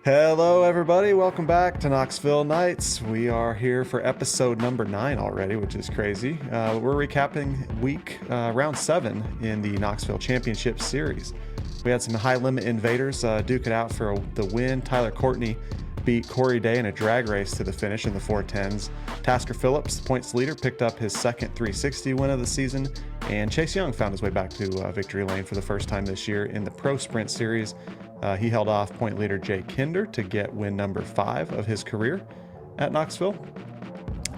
Hello, everybody. Welcome back to Knoxville Nights. We are here for episode number 9 already, which is crazy. We're recapping round 7 in the Knoxville Championship Series. We had some high-limit invaders duke it out for the win. Tyler Courtney beat Corey Day in a drag race to the finish in the 410s. Tasker Phillips, the points leader, picked up his second 360 win of the season. And Chase Young found his way back to victory lane for the first time this year in the Pro Sprint Series. He held off point leader Jay Kinder to get win number 5 of his career at Knoxville.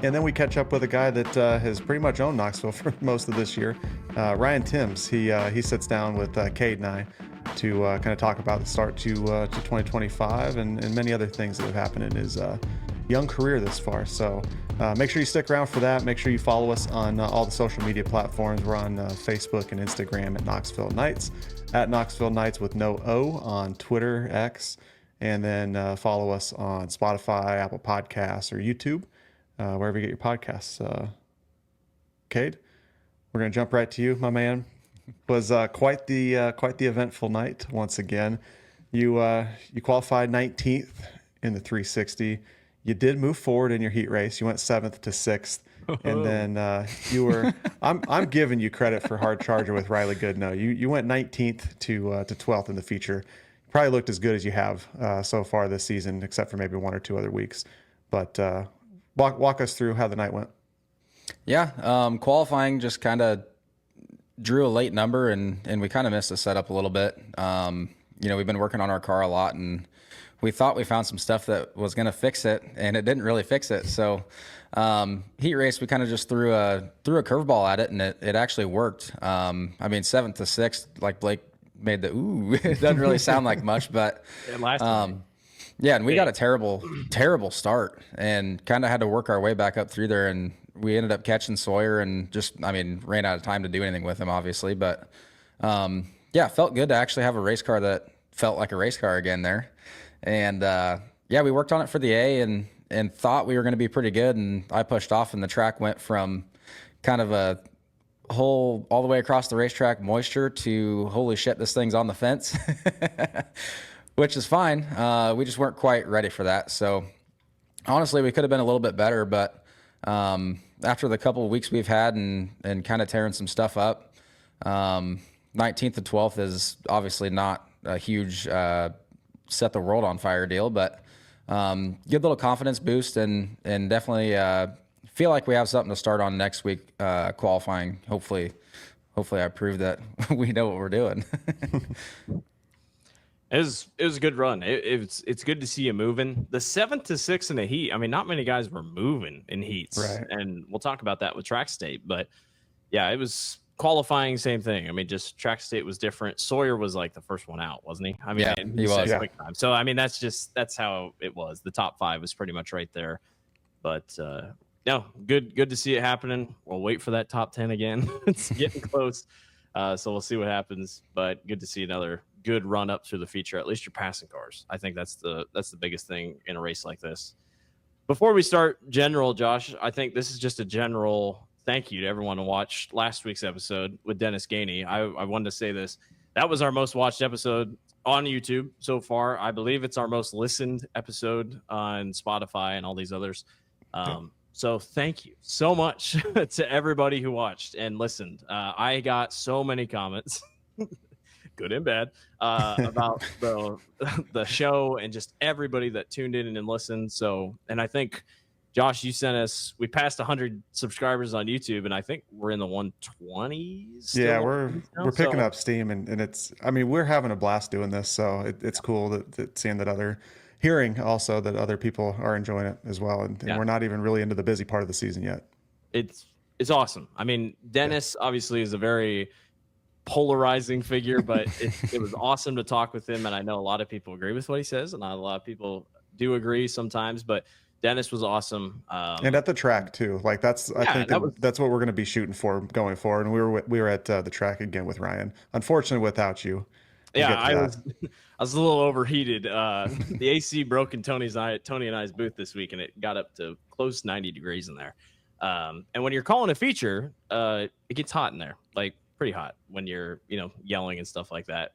And then we catch up with a guy that has pretty much owned Knoxville for most of this year, Ryan Timms. He sits down with Cade and I to kind of talk about the start to 2025 and many other things that have happened in his young career this far. So make sure you stick around for that. Make sure you follow us on all the social media platforms. We're on Facebook and Instagram at Knoxville Nights, at Knoxville Nights with no O on Twitter, X, and then follow us on Spotify, Apple Podcasts, or YouTube, wherever you get your podcasts. Cade, we're going to jump right to you, my man. Was quite the eventful night once again. You qualified 19th in the 360. You did move forward in your heat race. You went 7th to 6th, and then you were. I'm giving you credit for hard charger with Riley Goodnow. You went 19th to 12th in the feature. Probably looked as good as you have so far this season, except for maybe 1 or 2 other weeks. But walk us through how the night went. Yeah, qualifying just kind of drew a late number, and we kind of missed the setup a little bit. We've been working on our car a lot, and we thought we found some stuff that was going to fix it, and it didn't really fix it. So heat race, we kind of just threw a curveball at it, and it actually worked. 7th to 6th, like Blake made the ooh. It doesn't really sound like much, but yeah, and we got a terrible start, and kind of had to work our way back up through there, and we ended up catching Sawyer, and just ran out of time to do anything with him, obviously. But it felt good to actually have a race car that felt like a race car again there. And we worked on it for the A and thought we were going to be pretty good. And I pushed off, and the track went from kind of a hole all the way across the racetrack moisture to holy shit, this thing's on the fence, which is fine. We just weren't quite ready for that. So honestly, we could have been a little bit better, but after the couple of weeks we've had and kind of tearing some stuff up, 19th to 12th is obviously not a huge set the world on fire deal, but good little confidence boost, and definitely feel like we have something to start on next week qualifying. Hopefully I prove that we know what we're doing. It was a good run. It's good to see you moving. The 7th to 6th in the heat. Not many guys were moving in heats, right? And we'll talk about that with track state. But yeah, it was qualifying, same thing. Just track state was different. Sawyer was like the first one out, wasn't he? He was. Yeah. Quick time. So that's how it was. The top 5 was pretty much right there. But no, good to see it happening. We'll wait for that top 10 again. It's getting close. So we'll see what happens. But good to see another good run up through the feature. At least you're passing cars. I think that's the biggest thing in a race like this. Before we start general, Josh, I think this is just a general thank you to everyone who watched last week's episode with Dennis Gainey. I wanted to say this. That was our most watched episode on YouTube so far. I believe it's our most listened episode on Spotify and all these others. So thank you so much to everybody who watched and listened. I got so many comments, good and bad, about the show and just everybody that tuned in and listened. So, and I think, Josh, you sent us, we passed 100 subscribers on YouTube, and I think we're in the 120s. Yeah, we're picking up steam, and it's, we're having a blast doing this. So it's cool that seeing that hearing also that other people are enjoying it as well. And we're not even really into the busy part of the season yet. It's awesome. Dennis obviously is a very polarizing figure, but it was awesome to talk with him. And I know a lot of people agree with what he says, and not a lot of people do agree sometimes, but Dennis was awesome. And at the track too. Like that's what we're going to be shooting for going forward. And we were at the track again with Ryan, unfortunately without you. I was a little overheated. The AC broke in Tony and I's booth this week, and it got up to close 90 degrees in there. And when you're calling a feature, it gets hot in there, like pretty hot when you're, yelling and stuff like that.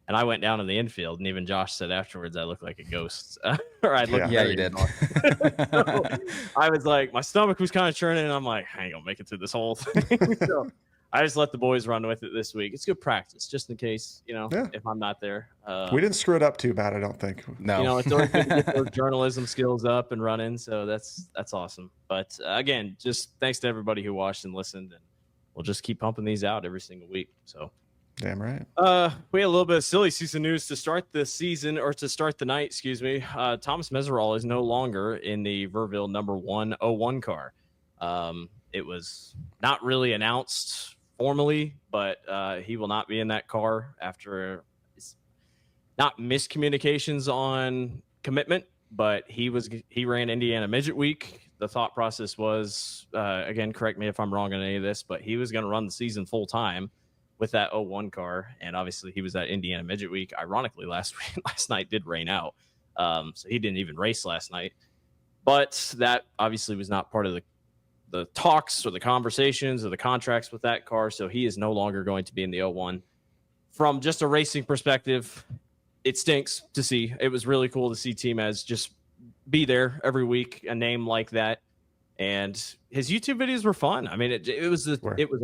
And I went down to the infield, and even Josh said afterwards I looked like a ghost. Or I looked Yeah, you did. So I was like, my stomach was kind of churning, and I'm like, I ain't gonna make it through this whole thing. So I just let the boys run with it this week. It's good practice, just in case, if I'm not there. We didn't screw it up too bad, I don't think. No. It's always good to get those journalism skills up and running. So that's awesome. But again, just thanks to everybody who watched and listened, and we'll just keep pumping these out every single week. So. Damn right. We had a little bit of silly season news to start the season, or to start the night, excuse me. Thomas Meserol is no longer in the Verville number 101 car. It was not really announced formally, but he will not be in that car after not miscommunications on commitment, but he ran Indiana Midget Week. The thought process was, again, correct me if I'm wrong on any of this, but he was going to run the season full time with that 01 car, and obviously he was at Indiana Midget Week. Ironically, last night did rain out, so he didn't even race last night. But that obviously was not part of the talks or the conversations or the contracts with that car, so he is no longer going to be in the 01. From just a racing perspective, it stinks to see. It was really cool to see T-Mez just be there every week, a name like that. And his YouTube videos were fun. I mean, it was a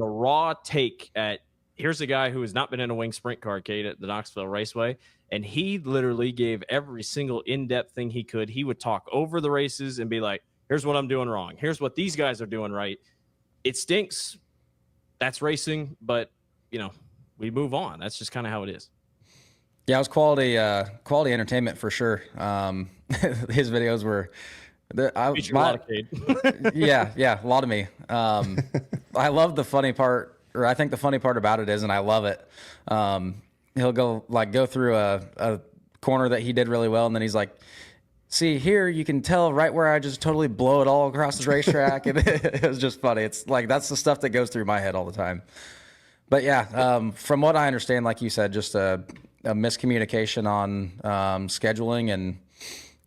raw take at, here's a guy who has not been in a wing sprint car, Cade, at the Knoxville Raceway, and he literally gave every single in-depth thing he could. He would talk over the races and be like, here's what I'm doing wrong. Here's what these guys are doing right. It stinks. That's racing, but, we move on. That's just kind of how it is. Yeah, it was quality entertainment for sure. His videos were A lot of Cade. yeah, a lot of me. I love the funny part, or I think the funny part about it is, and I love it. He'll go through a corner that he did really well, and then he's like, see here, you can tell right where I just totally blow it all across the racetrack. And it was just funny. It's like, that's the stuff that goes through my head all the time. But yeah, from what I understand, like you said, just a miscommunication on scheduling, and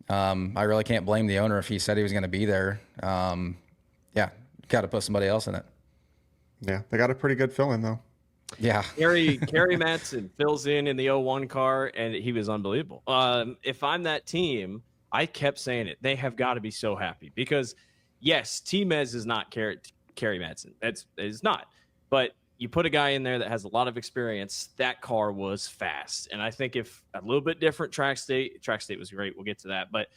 I really can't blame the owner if he said he was going to be there. Yeah, got to put somebody else in it. Yeah, they got a pretty good fill-in though. Yeah, Kerry Matson fills in the 01 car, and he was unbelievable. If I'm that team, I kept saying it. They have got to be so happy because, yes, T-Mez is not Kerry Matson. It's not. But you put a guy in there that has a lot of experience. That car was fast, and I think if a little bit different track state was great. We'll get to that, but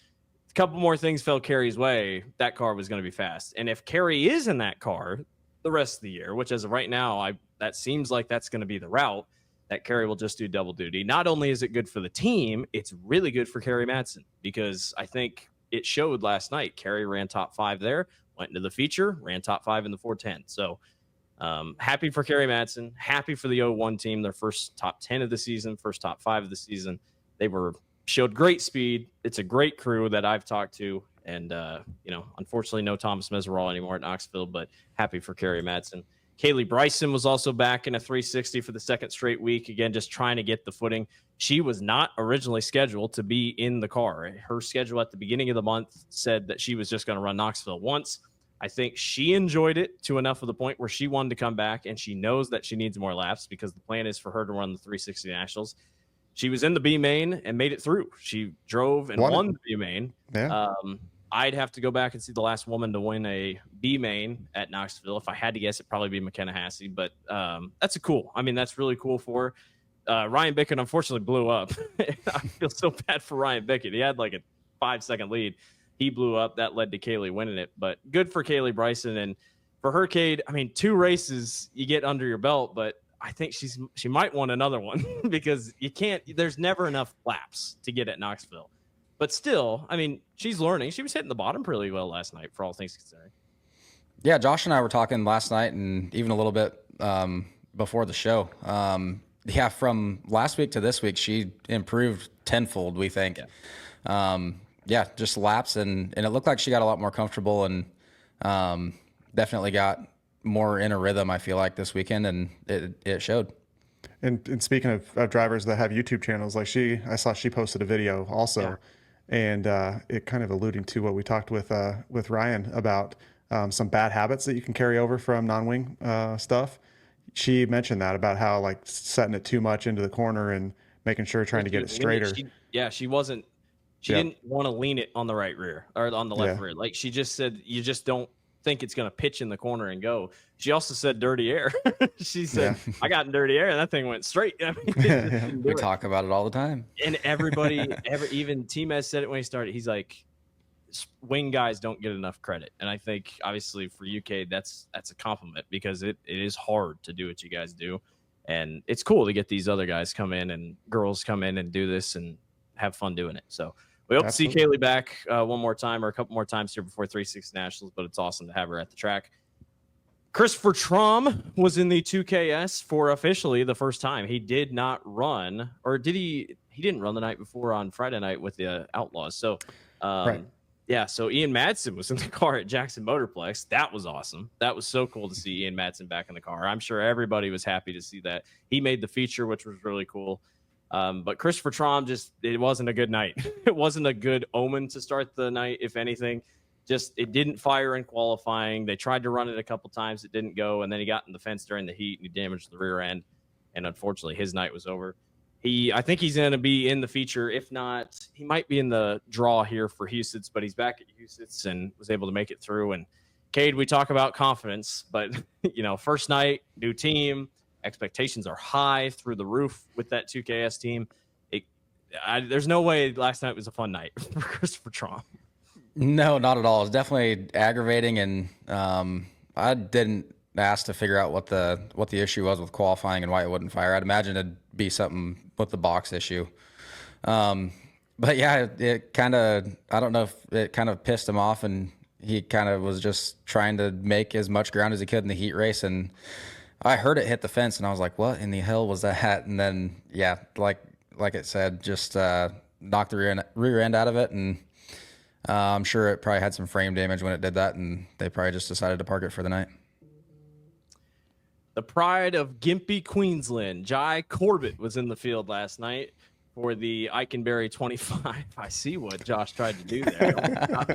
a couple more things fell Kerry's way. That car was going to be fast, and if Kerry is in that car the rest of the year, which as of right now, that seems like that's going to be the route, that Kerry will just do double duty. Not only is it good for the team, it's really good for Kerry Matson, because I think it showed last night. Kerry ran top 5 there, went into the feature, ran top 5 in the 410. So happy for Kerry Matson, happy for the 01 team, their first top 10 of the season, first top 5 of the season. They showed great speed. It's a great crew that I've talked to. And, unfortunately, no Thomas Meserol anymore at Knoxville, but happy for Kerry Matson. Kaylee Bryson was also back in a 360 for the second straight week. Again, just trying to get the footing. She was not originally scheduled to be in the car. Her schedule at the beginning of the month said that she was just going to run Knoxville once. I think she enjoyed it to enough of the point where she wanted to come back, and she knows that she needs more laps because the plan is for her to run the 360 Nationals. She was in the B main and made it through. She drove and won the B main. Yeah. I'd have to go back and see the last woman to win a B main at Knoxville. If I had to guess, it'd probably be McKenna Hassey, but that's that's really cool for her. Ryan Bickett unfortunately blew up. I feel so bad for Ryan Bickett. He had like a 5-second lead. He blew up. That led to Kaylee winning it, but good for Kaylee Bryson. And for her, Cade, 2 races you get under your belt, but I think she might want another one because there's never enough laps to get at Knoxville. But still, she's learning. She was hitting the bottom pretty well last night, for all things considered. Yeah, Josh and I were talking last night and even a little bit before the show. From last week to this week, she improved tenfold, we think. Yeah. Just laps, and it looked like she got a lot more comfortable and definitely got more in a rhythm, I feel like, this weekend, and it showed. And speaking of drivers that have YouTube channels, like I saw she posted a video also. Yeah. And it kind of alluding to what we talked with Ryan about some bad habits that you can carry over from non-wing stuff. She mentioned that about how like setting it too much into the corner and making sure, trying to get it straighter. She wasn't. She didn't want to lean it on the right rear or on the left rear. Like she just said, you just don't think it's going to pitch in the corner and go. She also said dirty air. She said, I got in dirty air and that thing went straight. I mean, we talk about it all the time. And everybody, even T-Mez said it when he started. He's like, wing guys don't get enough credit. And I think obviously for UK, that's a compliment because it is hard to do what you guys do. And it's cool to get these other guys come in and girls come in and do this and have fun doing it. So we hope to see Kaylee back one more time or a couple more times here before 360 Nationals, but it's awesome to have her at the track. Christopher Traum was in the 2KS for officially the first time. He did not run, or did he? He didn't run the night before on Friday night with the Outlaws. So, yeah, so Ian Madsen was in the car at Jackson Motorplex. That was awesome. That was so cool to see Ian Madsen back in the car. I'm sure everybody was happy to see that. He made the feature, which was really cool. But Christopher Traum, it wasn't a good night. It wasn't a good omen to start the night, if anything. It didn't fire in qualifying. They tried to run it a couple times. It didn't go. And then he got in the fence during the heat and he damaged the rear end. And unfortunately, his night was over. I think he's going to be in the feature. If not, he might be in the draw here for Husitz, but he's back at Husitz and was able to make it through. And Cade, we talk about confidence, but first night, new team. Expectations are high through the roof with that 2KS team. There's no way last night was a fun night for Christopher Traum. No, not at all. It was definitely aggravating, and I didn't ask to figure out what the issue was with qualifying and why it wouldn't fire. I'd imagine it'd be something with the box issue. But yeah, it kind of, I don't know if it kind of pissed him off, and he kind of was just trying to make as much ground as he could in the heat race, and I heard it hit the fence, and I was like, what in the hell was that? And then, yeah, like it said, just knocked the rear end out of it, and I'm sure it probably had some frame damage when it did that, and they probably just decided to park it for the night. The pride of Gympie, Queensland, Jai Corbett was in the field last night for the Eikenberry 25. I see what Josh tried to do there.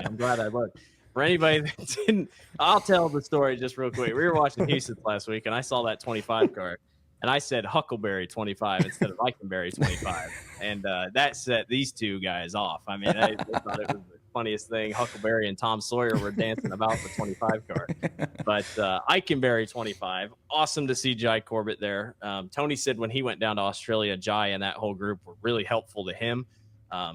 I'm glad I looked. For anybody that didn't, I'll tell the story just real quick. We were watching Houston last week, and I saw that 25 car, and I said Huckleberry 25 instead of Eikenberry 25, and that set these two guys off. I mean, I thought it was the funniest thing. Huckleberry and Tom Sawyer were dancing about the 25 car, but Eikenberry 25, awesome to see Jai Corbett there. Tony said when he went down to Australia, Jai and that whole group were really helpful to him.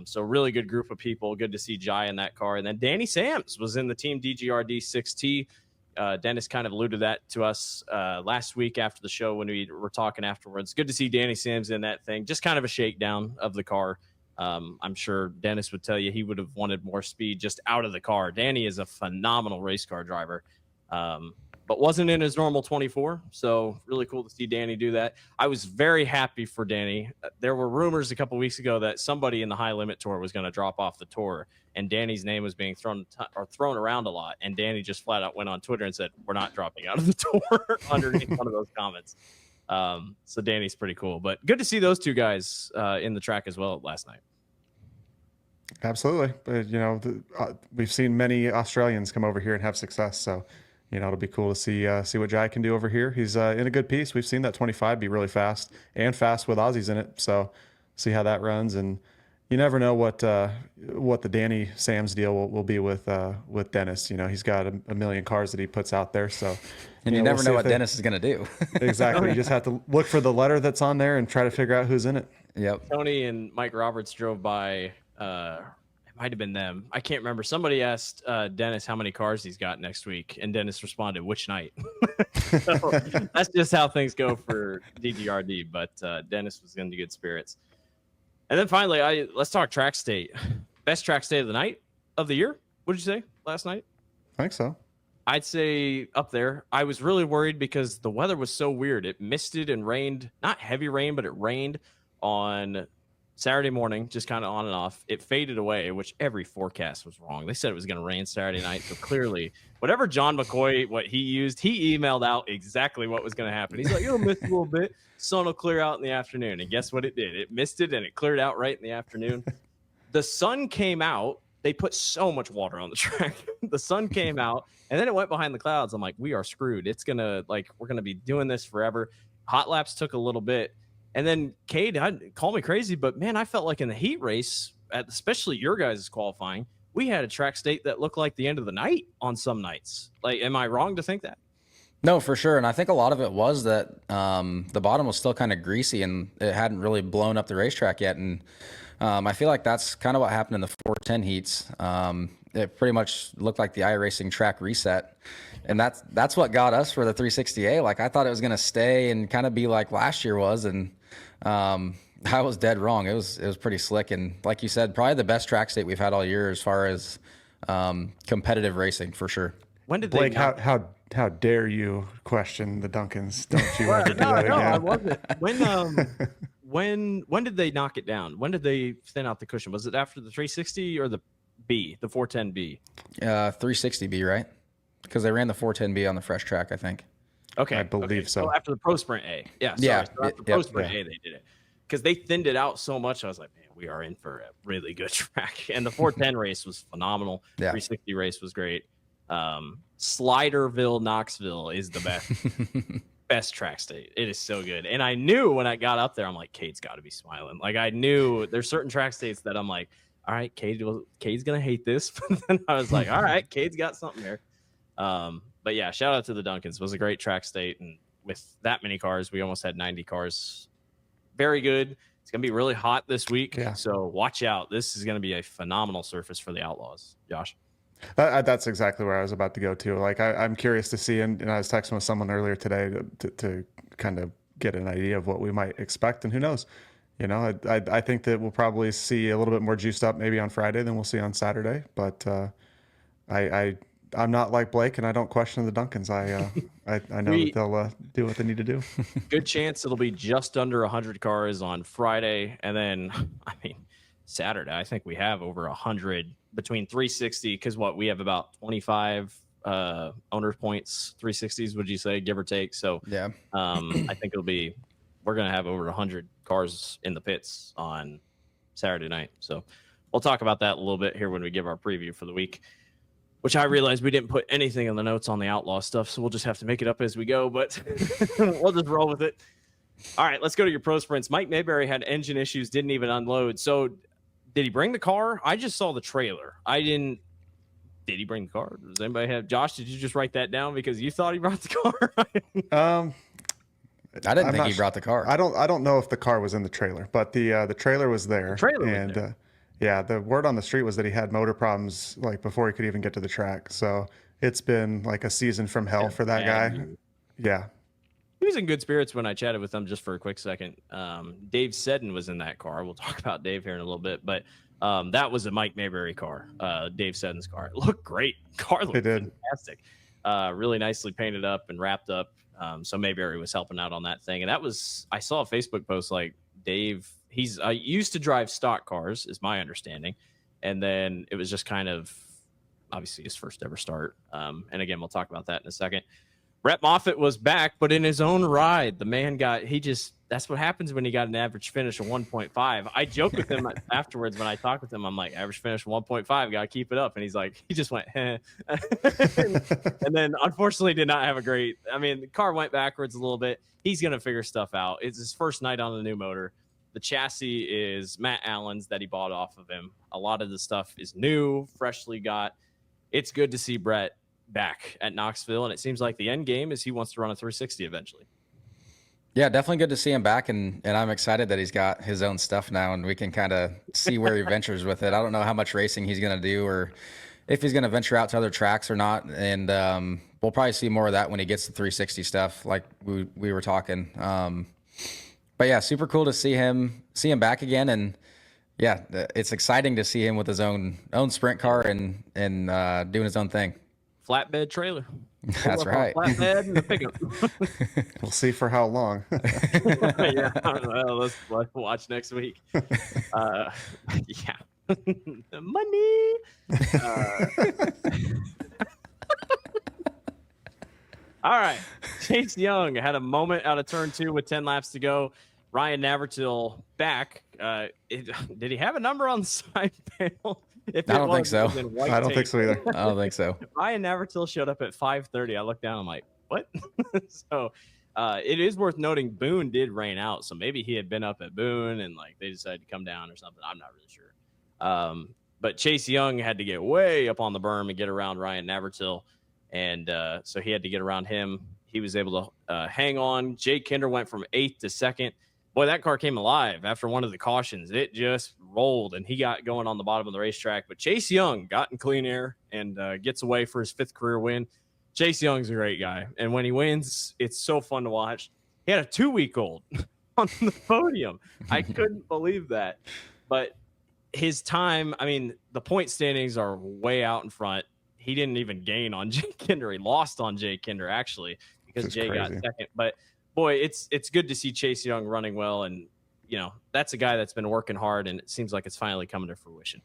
So really good group of people. Good to see Jai in that car. And then Danny Sams was in the Team DGRD 6T. Dennis kind of alluded that to us last week after the show when we were talking afterwards. Good to see Danny Sams in that thing. Just kind of a shakedown of the car. I'm sure Dennis would tell you he would have wanted more speed just out of the car. Danny is a phenomenal race car driver. But wasn't in his normal 24. So really cool to see Danny do that. I was very happy for Danny. There were rumors a couple weeks ago that somebody in the high limit tour was going to drop off the tour, and Danny's name was being thrown around a lot. And Danny just flat out went on Twitter and said, "We're not dropping out of the tour," underneath one of those comments. So Danny's pretty cool, but good to see those two guys in the track as well last night. Absolutely. But, we've seen many Australians come over here and have success. So, it'll be cool to see what Jai can do over here. He's in a good piece. We've seen that 25 be really fast and fast with Aussies in it. So see how that runs. And you never know what the Danny Sams deal will be with Dennis. He's got a million cars that he puts out there. So, and you never know what Dennis is going to do. Exactly. You just have to look for the letter that's on there and try to figure out who's in it. Yep. Tony and Mike Roberts drove by, it might have been them. I can't remember. Somebody asked Dennis how many cars he's got next week, and Dennis responded, "Which night?" So that's just how things go for DGRD. But Dennis was in good spirits. And then finally, let's talk track state. Best track state of the night of the year. What did you say last night? I think so. I'd say up there. I was really worried because the weather was so weird. It misted and rained, not heavy rain, but it rained on Saturday morning, just kind of on and off. It faded away, which every forecast was wrong. They said it was going to rain Saturday night. So clearly, whatever John McCoy, what he used, he emailed out exactly what was going to happen. He's like, it'll miss a little bit. Sun will clear out in the afternoon. And guess what it did? It misted and it cleared out right in the afternoon. The sun came out. They put so much water on the track. The sun came out and then it went behind the clouds. I'm like, we are screwed. We're going to be doing this forever. Hot laps took a little bit. And then Cade, call me crazy, but man, I felt like in the heat race, especially your guys' qualifying, we had a track state that looked like the end of the night on some nights. Like, am I wrong to think that? No, for sure. And I think a lot of it was that the bottom was still kind of greasy and it hadn't really blown up the racetrack yet. And I feel like that's kind of what happened in the 410 heats. It pretty much looked like the iRacing track reset. And that's what got us for the 360A. Like, I thought it was going to stay and kind of be like last year was. And I was dead wrong. It was pretty slick. And like you said, probably the best track state we've had all year as far as competitive racing, for sure. When did Blake, how dare you question the Duncans? Don't you ever do that again? I wasn't. When did they knock it down? When did they thin out the cushion? Was it after the 360 or the 410B? 360B, right? Because they ran the 410B on the fresh track, I think. Okay, I believe so. After the Pro Sprint A, yeah. So after Pro Sprint A, they did it because they thinned it out so much. I was like, man, we are in for a really good track. And the 410 race was phenomenal. Yeah. 360 race was great. Sliderville, Knoxville is the best track state. It is so good. And I knew when I got up there, I'm like, Cade's got to be smiling. Like, I knew there's certain track states that I'm like, all right, Cade's gonna hate this. But then I was like, all right, Cade's got something here. But yeah, shout out to the Duncans. It was a great track state, and with that many cars, we almost had 90 cars. Very good. It's gonna be really hot this week, so watch out. This is gonna be a phenomenal surface for the Outlaws. Josh. That's exactly where I was about to go to. Like, I'm curious to see, and I was texting with someone earlier today to kind of get an idea of what we might expect, and who knows. You know, I think that we'll probably see a little bit more juiced up maybe on Friday than we'll see on Saturday. But I'm not like Blake, and I don't question the Duncans. I know that they'll do what they need to do. Good chance it'll be just under 100 cars on Friday, and then Saturday. I think we have over 100 between 360 because we have about 25 owner points 360s. Would you say, give or take? So yeah, I think we're going to have over 100 cars in the pits on Saturday night. So we'll talk about that a little bit here when we give our preview for the week, which I realized we didn't put anything in the notes on the Outlaw stuff. So we'll just have to make it up as we go, but we'll just roll with it. All right, let's go to your pro sprints. Mike Mayberry had engine issues, didn't even unload. So did he bring the car? I just saw the trailer. Did he bring the car? Does anybody have? Josh, did you just write that down because you thought he brought the car? I didn't think he brought the car. I don't know if the car was in the trailer, but the trailer was there. The trailer was there. Yeah, the word on the street was that he had motor problems like before he could even get to the track. So it's been like a season from hell for that guy. Yeah. He was in good spirits when I chatted with him just for a quick second. Dave Seddon was in that car. We'll talk about Dave here in a little bit, but that was a Mike Mayberry car, Dave Seddon's car. It looked great. Car looked fantastic. Really nicely painted up and wrapped up. So Mayberry was helping out on that thing. And I saw a Facebook post like Dave, he's used to drive stock cars is my understanding. And then it was just kind of obviously his first ever start. And again, we'll talk about that in a second. Brett Moffitt was back, but in his own ride, the man that's what happens when you got an average finish of 1.5. I joked with him afterwards when I talked with him. I'm like, average finish of 1.5, got to keep it up. And he's like, he just went, and then unfortunately did not have the car went backwards a little bit. He's going to figure stuff out. It's his first night on the new motor. The chassis is Matt Allen's that he bought off of him. A lot of the stuff is new, freshly got. It's good to see Brett back at Knoxville, and it seems like the end game is he wants to run a 360 eventually. Yeah, definitely good to see him back, and I'm excited that he's got his own stuff now, and we can kind of see where he ventures with it. I don't know how much racing he's going to do or if he's going to venture out to other tracks or not, and we'll probably see more of that when he gets the 360 stuff like we were talking. But yeah, super cool to see him back again, and yeah, it's exciting to see him with his own sprint car and doing his own thing. Flatbed trailer. That's right. Flatbed and the pickup. We'll see for how long. Yeah, well, let's watch next week. Yeah, money. All right, Chase Young had a moment out of turn 2 with 10 laps to go. Ryan Navratil back. Did he have a number on the side panel? I don't think so. I don't think so either. I don't think so. Ryan Navratil showed up at 5:30. I looked down. I'm like, what? So It is worth noting Boone did rain out, so maybe he had been up at Boone and like they decided to come down or something. I'm not really sure. But Chase Young had to get way up on the berm and get around Ryan Navratil, and so he had to get around him. He was able to hang on. Jake Kinder went from 8th to 2nd. Boy, that car came alive after one of the cautions. It just rolled, and he got going on the bottom of the racetrack. But Chase Young got in clean air and gets away for his 5th career win. Chase Young's a great guy, and when he wins, it's so fun to watch. He had a 2-week-old on the podium. I couldn't believe that. But his time, I mean, the point standings are way out in front. He didn't even gain on Jake Kinder. He lost on Jake Kinder, actually, because Jay got 2nd. But boy, it's good to see Chase Young running well, and you know that's a guy that's been working hard, and it seems like it's finally coming to fruition.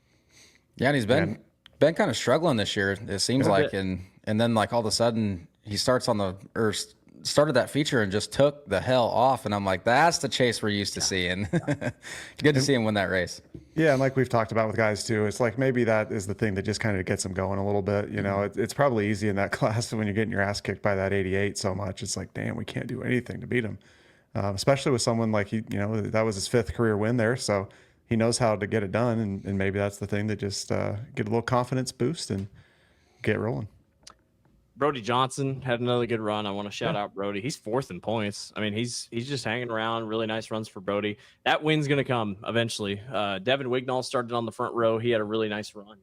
Yeah, and he's been kind of struggling this year. It seems like, and then like all of a sudden he started that feature and just took the hell off, and I'm like, that's the Chase we're used to seeing. Good to see him win that race. Yeah, and like we've talked about with guys too, it's like maybe that is the thing that just kind of gets them going a little bit. You know, it's probably easy in that class when you're getting your ass kicked by that 88 so much. It's like, damn, we can't do anything to beat him. Especially with someone like that was his 5th career win there, so he knows how to get it done, and maybe that's the thing that just get a little confidence boost and get rolling. Brody Johnson had another good run. I want to shout out Brody. He's 4th in points. I mean, he's just hanging around. Really nice runs for Brody. That win's going to come eventually. Devin Wignall started on the front row. He had a really nice run.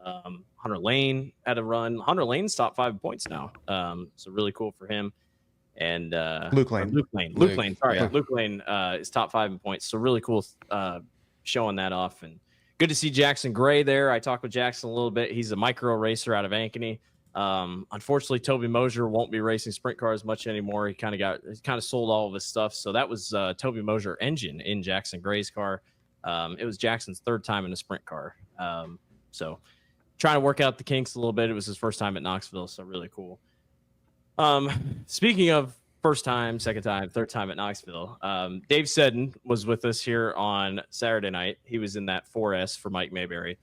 Hunter Lane had a run. Hunter Lane's top 5 points now. So really cool for him. And Luke Lane. Sorry, Luke Lane is top 5 in points. So really cool showing that off. And good to see Jackson Gray there. I talked with Jackson a little bit. He's a micro racer out of Ankeny. Unfortunately, Toby Mosier won't be racing sprint cars much anymore. He kind of sold all of his stuff. So that was Toby Mosier engine in Jackson Gray's car. It was Jackson's 3rd time in a sprint car. So trying to work out the kinks a little bit. It was his first time at Knoxville. So really cool. Speaking of first time, second time, third time at Knoxville, Dave Seddon was with us here on Saturday night. He was in that 4S for Mike Mayberry.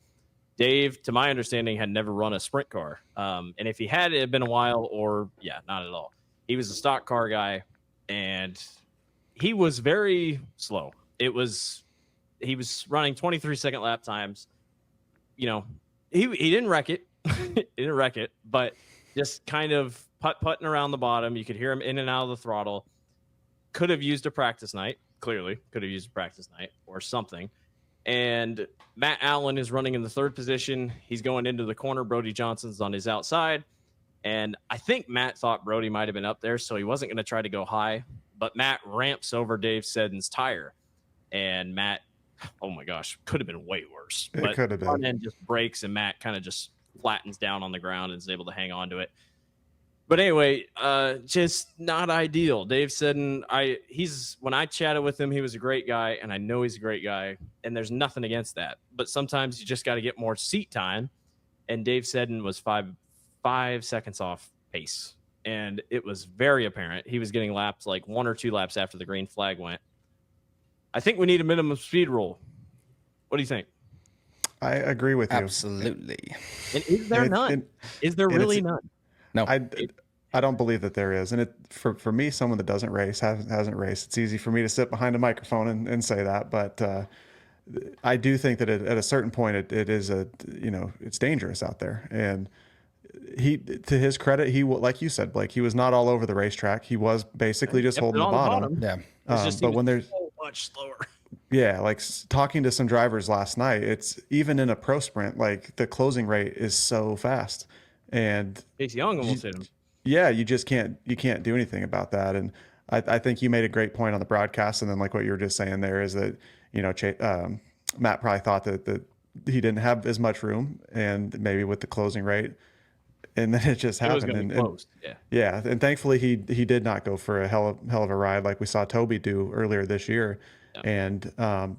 Dave, to my understanding, had never run a sprint car. And if he had, it had been a while, or not at all. He was a stock car guy, and he was very slow. He was running 23-second lap times. You know, he didn't wreck it. He didn't wreck it, but just kind of putting around the bottom. You could hear him in and out of the throttle. Could have used a practice night. Clearly, could have used a practice night or something. And Matt Allen is running in the 3rd position. He's going into the corner. Brody Johnson's on his outside. And I think Matt thought Brody might have been up there, so he wasn't going to try to go high. But Matt ramps over Dave Seddon's tire. And Matt, oh my gosh, could have been way worse. It could have been. Front end just breaks, and Matt kind of just flattens down on the ground and is able to hang on to it. But anyway, just not ideal. Dave Seddon, when I chatted with him, he was a great guy, and I know he's a great guy, and there's nothing against that. But sometimes you just got to get more seat time, and Dave Seddon was five seconds off pace, and it was very apparent. He was getting lapped like 1 or 2 laps after the green flag went. I think we need a minimum speed rule. What do you think? I agree with you. Absolutely. And is there none? Is there really none? No, I don't believe that there is. And for me, someone that doesn't race, hasn't raced, it's easy for me to sit behind a microphone and say that. But I do think that at a certain point, it is it's dangerous out there. And to his credit, like you said, Blake, he was not all over the racetrack. He was basically just holding the bottom. Yeah. But when there's so much slower. Yeah, like talking to some drivers last night, it's even in a pro sprint, like the closing rate is so fast. And Chase Young almost hit him. Yeah, you can't do anything about that. And I think you made a great point on the broadcast. And then like what you were just saying there is that, Matt probably thought that he didn't have as much room, and maybe with the closing rate, and then it just happened. And thankfully he did not go for a hell of a ride like we saw Toby do earlier this year. Yeah. And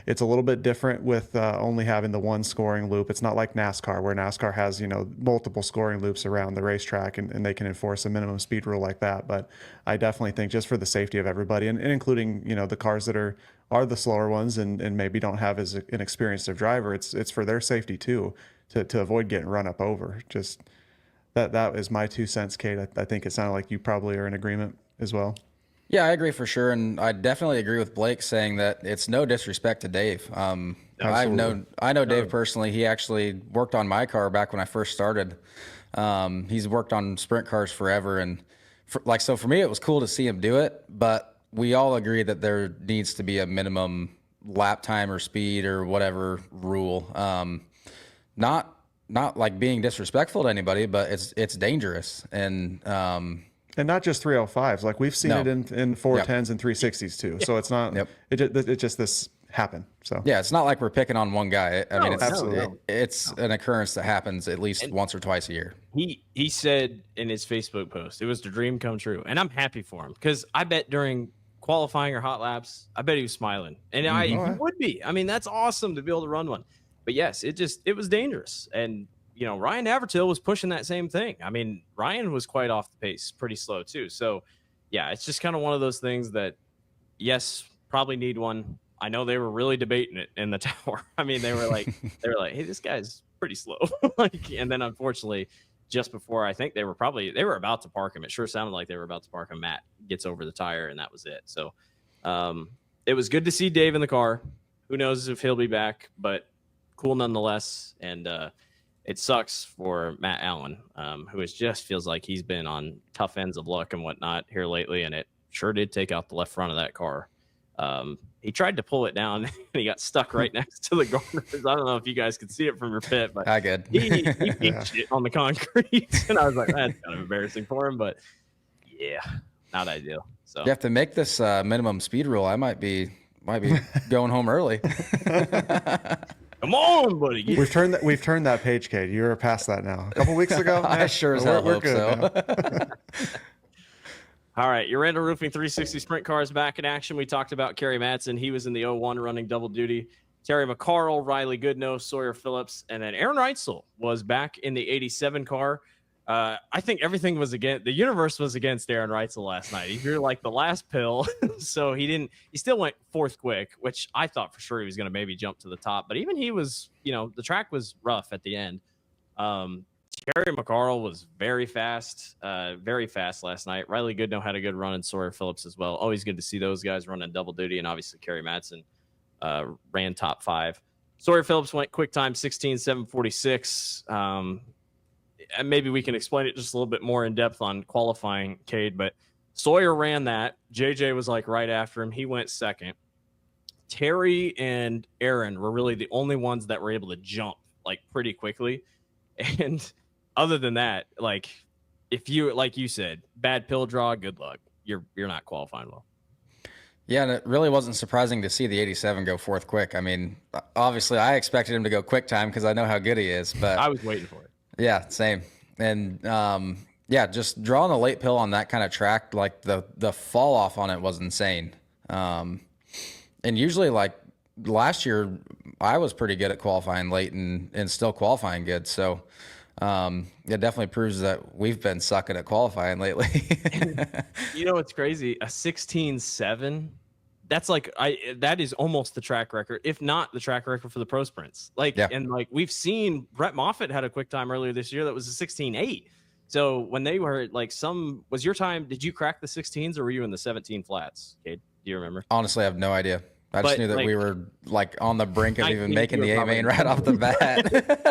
it's a little bit different with only having the one scoring loop. It's not like NASCAR, where NASCAR has, multiple scoring loops around the racetrack, and they can enforce a minimum speed rule like that. But I definitely think just for the safety of everybody, and including, the cars that are the slower ones and maybe don't have as an experienced driver, it's for their safety too, to avoid getting run up over. Just that is my 2 cents, Kate. I think it sounded like you probably are in agreement as well. Yeah, I agree for sure, and I definitely agree with Blake saying that it's no disrespect to Dave. I know Dave personally. He actually worked on my car back when I first started. He's worked on sprint cars forever, and so for me, it was cool to see him do it. But we all agree that there needs to be a minimum lap time or speed or whatever rule. Not like being disrespectful to anybody, but it's dangerous and not just 305s. Like we've seen it in 410s and 360s too. So it's not. It just this happened. So yeah, it's not like we're picking on one guy. I mean, it's No. an occurrence that happens at least once or twice a year. He said in his Facebook post, it was the dream come true, and I'm happy for him because I bet during qualifying or hot laps, I bet he was smiling, and he would be. I mean, that's awesome to be able to run one. But yes, it was dangerous, and Ryan Avertill was pushing that same thing. I mean, Ryan was quite off the pace, pretty slow too. So yeah, it's just kind of one of those things that yes, probably need one. I know they were really debating it in the tower. I mean, they were like, hey, this guy's pretty slow. And then unfortunately, just before I think they were about to park him. It sure sounded like they were about to park him. Matt gets over the tire, and that was it. So it was good to see Dave in the car. Who knows if he'll be back, but cool nonetheless. And it sucks for Matt Allen, who just feels like he's been on tough ends of luck and whatnot here lately, and it sure did take out the left front of that car. He tried to pull it down and he got stuck right next to the guardrails. I don't know if you guys could see it from your pit, but I could. He pinched it on the concrete, and I was like, that's kind of embarrassing for him, but yeah, not ideal. So you have to make this minimum speed rule. I might be going home early. Come on, buddy. We've turned that page, Cade. You're past that now. A couple weeks ago, I sure as hell hope so. All right, your Randall Roofing 360 Sprint Cars back in action. We talked about Kerry Madsen. He was in the 01 running double duty. Terry McCarl, Riley Goodnow, Sawyer Phillips, and then Aaron Reitzel was back in the 87 car. I think everything was the universe was against Aaron Reitzel last night. He drew like the last pill, so he still went fourth quick, which I thought for sure he was going to maybe jump to the top. But even he was, the track was rough at the end. Terry McCarl was very fast last night. Riley Goodnow had a good run, and Sawyer Phillips as well. Always good to see those guys running double duty, and obviously Kerry Madsen ran top 5. Sawyer Phillips went quick time 16:7:46. And maybe we can explain it just a little bit more in depth on qualifying, Cade, but Sawyer ran that. JJ was like right after him. He went second. Terry and Aaron were really the only ones that were able to jump like pretty quickly. And other than that, like if you, like you said, bad pill draw, good luck. You're not qualifying well. Yeah, and it really wasn't surprising to see the 87 go fourth quick. I mean, obviously I expected him to go quick time because I know how good he is, but I was waiting for it. Yeah, same. And just drawing a late pill on that kind of track, like the fall off on it was insane. And usually, like last year, I was pretty good at qualifying late and still qualifying good. So it definitely proves that we've been sucking at qualifying lately. What's crazy? A 16:7. That's that is almost the track record, if not the track record for the pro sprints. And we've seen Brett Moffitt had a quick time earlier this year that was a 16:8. So when they were was your time, did you crack the 16s or were you in the 17 flats? Cade, do you remember? Honestly, I have no idea. I just knew that we were on the brink of even making the A main right off the bat.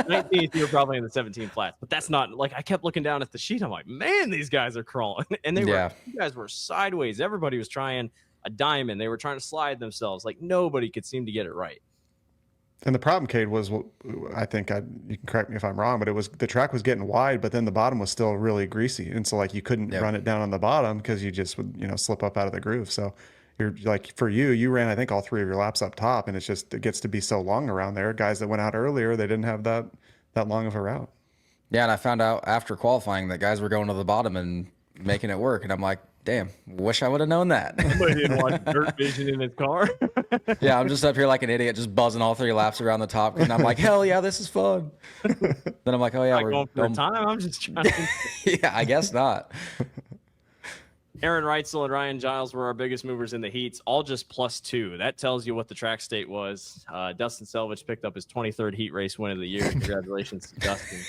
19th, you were probably in the 17 flats, but that's not I kept looking down at the sheet. I'm like, man, these guys are crawling, and you guys were sideways. Everybody was trying a diamond. They were trying to slide themselves. Like nobody could seem to get it right. And the problem, Cade, was I think you can correct me if I'm wrong, but it was the track was getting wide, but then the bottom was still really greasy, and so you couldn't run it down on the bottom because you just would slip up out of the groove. So you're for you ran I think all 3 of your laps up top, and it gets to be so long around there. Guys that went out earlier, they didn't have that long of a route. Yeah, and I found out after qualifying that guys were going to the bottom and making it work, and I'm like, damn, wish I would have known that. Somebody didn't watch Dirt Vision in his car. Yeah, I'm just up here like an idiot, just buzzing all 3 laps around the top, and I'm like, hell yeah, this is fun. Then I'm like, oh yeah, we're going for time. I'm just trying. Yeah, I guess not. Aaron Reitzel and Ryan Giles were our biggest movers in the heats, all just +2. That tells you what the track state was. Dustin Selvage picked up his 23rd heat race win of the year. Congratulations to Dustin.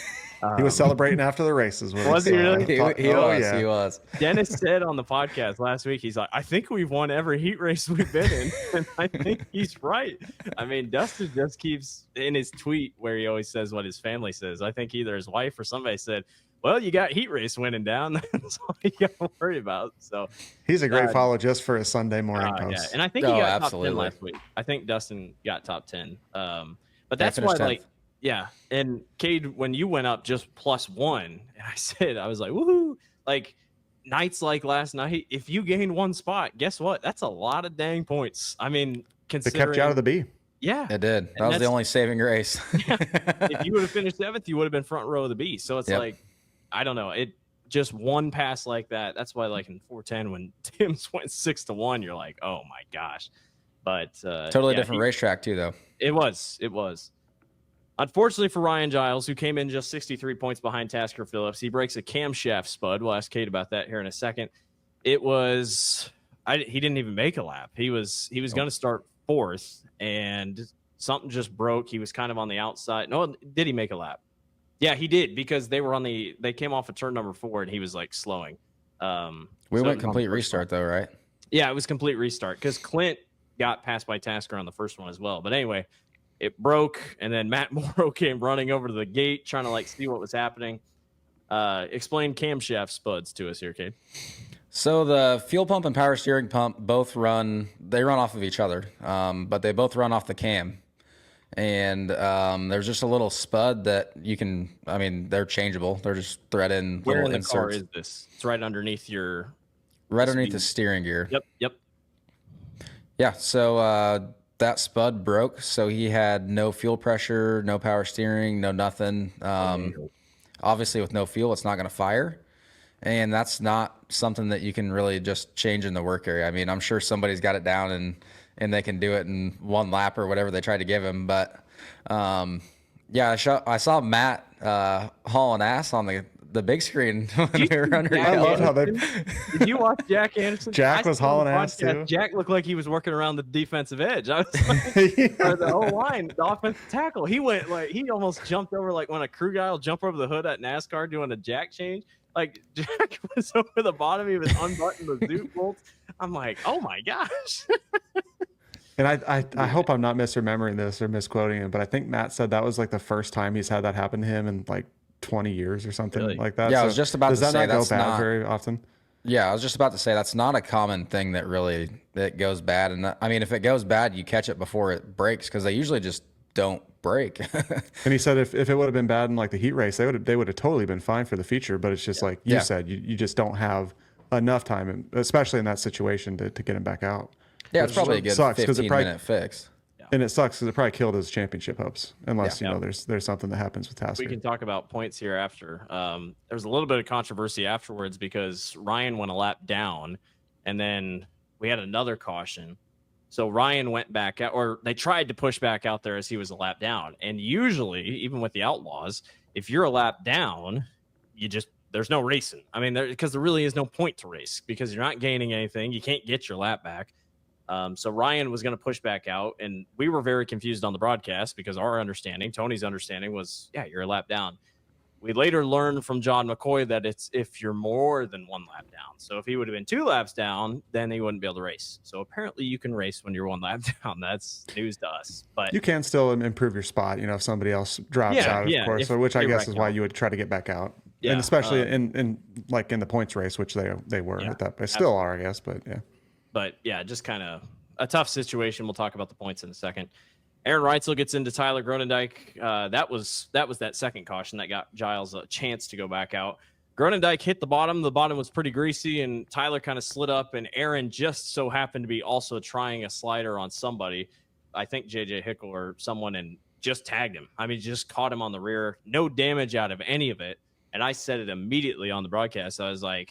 He was celebrating after the races. Was he really? He was. Dennis said on the podcast last week, he's like, I think we've won every heat race we've been in. And I think he's right. I mean, Dustin just keeps in his tweet where he always says what his family says. I think either his wife or somebody said, well, you got heat race winning down. That's all you got to worry about. So he's a great follow just for his Sunday morning post. Yeah. And I think he got top 10 last week. I think Dustin got top 10. But that's why, 10th. Yeah. And Cade, when you went up just +1, and I was like, woohoo. Like nights like last night, if you gained 1 spot, guess what? That's a lot of dang points. I mean, considering it kept you out of the B. Yeah. It did. That was the only saving grace. Yeah. If you would have finished 7th, you would have been front row of the B. So it's like, I don't know. It just one pass like that. That's why, like in 410, when Tim's went 6-1, you're like, oh my gosh. But totally different racetrack too, though. It was. Unfortunately for Ryan Giles, who came in just 63 points behind Tasker Phillips, he breaks a camshaft spud. We'll ask Kade about that here in a second. It was he didn't even make a lap. He was going to start 4th, and something just broke. He was kind of on the outside. No, did he make a lap? Yeah, he did, because they came off of turn number 4, and he was like slowing. We went complete restart though, right? Yeah, it was complete restart because Clint got passed by Tasker on the first one as well. But anyway, it broke, and then Matt Morrow came running over to the gate trying to see what was happening. Explain camshaft spuds to us here, Cade. So the fuel pump and power steering pump both run off of each other, but they both run off the cam. And there's just a little spud that you can, they're changeable. They're just thread-in Where little in the inserts. car is this? It's right underneath your... Right underneath the steering gear. Yep. Yeah, so that spud broke, so he had no fuel pressure, no power steering, no nothing. Obviously, with no fuel, it's not going to fire. And that's not something that you can really just change in the work area. I mean, I'm sure somebody's got it down and they can do it in 1 lap or whatever they tried to give him. But, I saw Matt hauling ass on the big screen when we were under. I love how they... Did you watch Jack Anderson? Jack was hauling ass too. Jack looked like he was working around the defensive edge. I was like, or the whole line, the offensive tackle. He went he almost jumped over when a crew guy will jump over the hood at NASCAR doing a jack change. Like Jack was over the bottom, he was unbuttoning the zoot bolts. I'm like, oh my gosh. And I hope I'm not misremembering this or misquoting him, but I think Matt said that was the first time he's had that happen to him in 20 years or something like that. Yeah, I was just about to say does that not go bad very often? Yeah, I was just about to say that's not a common thing that goes bad. And if it goes bad, you catch it before it breaks, because they usually just don't break. And he said if it would have been bad in the heat race, they would have totally been fine for the feature. But it's just like you said, you just don't have enough time, especially in that situation, to get him back out. Yeah, it's probably a good 15-minute fix. And it sucks because it probably killed his championship hopes, unless there's something that happens with Tasker. We can talk about points here after. There was a little bit of controversy afterwards because Ryan went a lap down, and then we had another caution. So Ryan went back out, or they tried to push back out there as he was a lap down. And usually, even with the Outlaws, if you're a lap down, there's no racing. Because there really is no point to race because you're not gaining anything. You can't get your lap back. So Ryan was going to push back out, and we were very confused on the broadcast because our understanding, Tony's understanding was, you're a lap down. We later learned from John McCoy that it's if you're more than 1 lap down. So if he would have been 2 laps down, then he wouldn't be able to race. So apparently you can race when you're 1 lap down. That's news to us. But you can still improve your spot, if somebody else drops out, of course. So which I guess is why you would try to get back out. Yeah, and especially in the points race, which they were at that. They still are, I guess, but yeah. But yeah, just kind of a tough situation. We'll talk about the points in a second. Aaron Reitzel gets into Tyler Gronendijk. That was that second caution that got Giles a chance to go back out. Gronendijk hit the bottom. The bottom was pretty greasy, and Tyler kind of slid up, and Aaron just so happened to be also trying a slider on somebody. I think JJ Hickle or someone, and just tagged him. Just caught him on the rear. No damage out of any of it. And I said it immediately on the broadcast. I was like,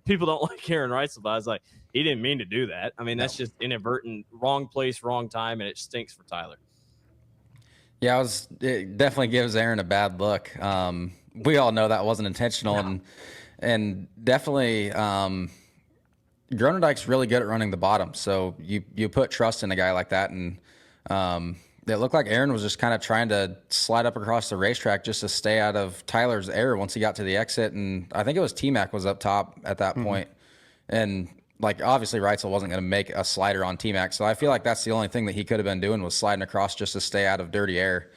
people don't like Aaron Reitzel, but I was like, he didn't mean to do that. That's just inadvertent, wrong place, wrong time, and it stinks for Tyler. Yeah, it definitely gives Aaron a bad look. We all know that wasn't intentional, and definitely Gronendijk's really good at running the bottom. So you put trust in a guy like that, and It looked like Aaron was just kind of trying to slide up across the racetrack just to stay out of Tyler's air once he got to the exit. And I think it was T-Mac was up top at that point. And like, obviously Reitzel wasn't going to make a slider on T-Mac. So I feel like that's the only thing that he could have been doing was sliding across just to stay out of dirty air.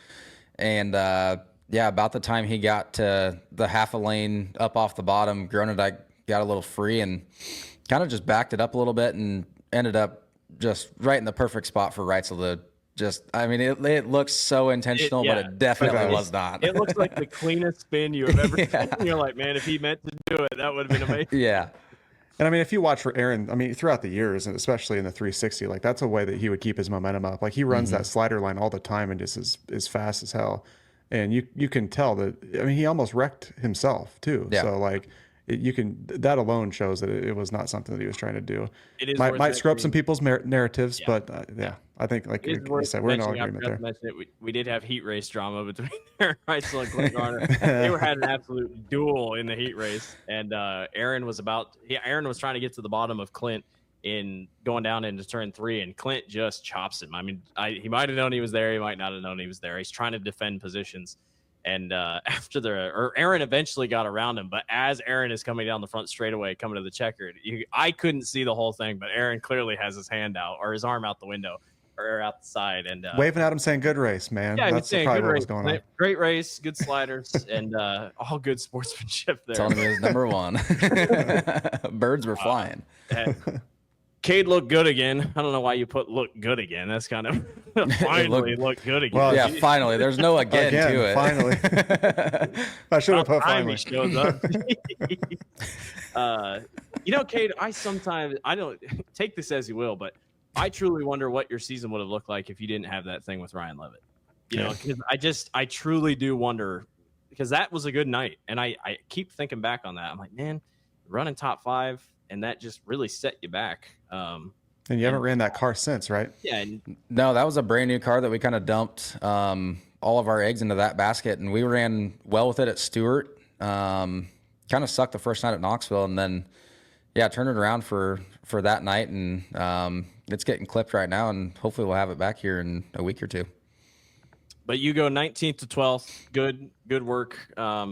And, yeah, about the time he got to the half a lane up off the bottom, Gronendijk got a little free and kind of just backed it up a little bit and ended up just right in the perfect spot for Reitzel to I mean, it looks so intentional, but it definitely was not. It looks like the cleanest spin you have ever seen. You're like, man, if he meant to do it, that would have been amazing. Yeah. And I mean, if you watch for Aaron, I mean, throughout the years, and especially in the 360, like that's a way that he would keep his momentum up. Like he runs that slider line all the time and just is fast as hell. And you can tell that, I mean, he almost wrecked himself too. Yeah. So like that alone shows that it was not something that he was trying to do. It is might screw up some people's narratives, but I think like you said, we're in all agreement there. We did have heat race drama between Reitzel and Clint Garner. They had an absolute duel in the heat race, and Aaron was trying to get to the bottom of Clint in going down into turn 3, and Clint just chops him. I mean, he might have known he was there, he might not have known he was there. He's trying to defend positions. And Aaron eventually got around him, but as Aaron is coming down the front straightaway, coming to the checkered, I couldn't see the whole thing, but Aaron clearly has his hand out or his arm out the window or out the side and waving at him, saying "Good race, man." Yeah, that's saying, probably good what race, was going on. Great race, good sliders, and all good sportsmanship there. Telling me it was number 1. Birds were flying. Cade looked good again. I don't know why you put "look good again." That's kind of finally look good again. Well, yeah, finally. There's no again to it. Finally. I should have put finally. He shows up. Cade, I don't take this as you will, but I truly wonder what your season would have looked like if you didn't have that thing with Ryan Levitt. Because I truly do wonder, because that was a good night, and I keep thinking back on that. I'm like, man, running top 5. And that just really set you back. And you haven't ran that car since, right? Yeah. No, that was a brand new car that we kind of dumped all of our eggs into that basket. And we ran well with it at Stewart. Kind of sucked the first night at Knoxville. And then, turned it around for that night. And it's getting clipped right now. And hopefully we'll have it back here in a week or 2. But you go 19th to 12th. Good work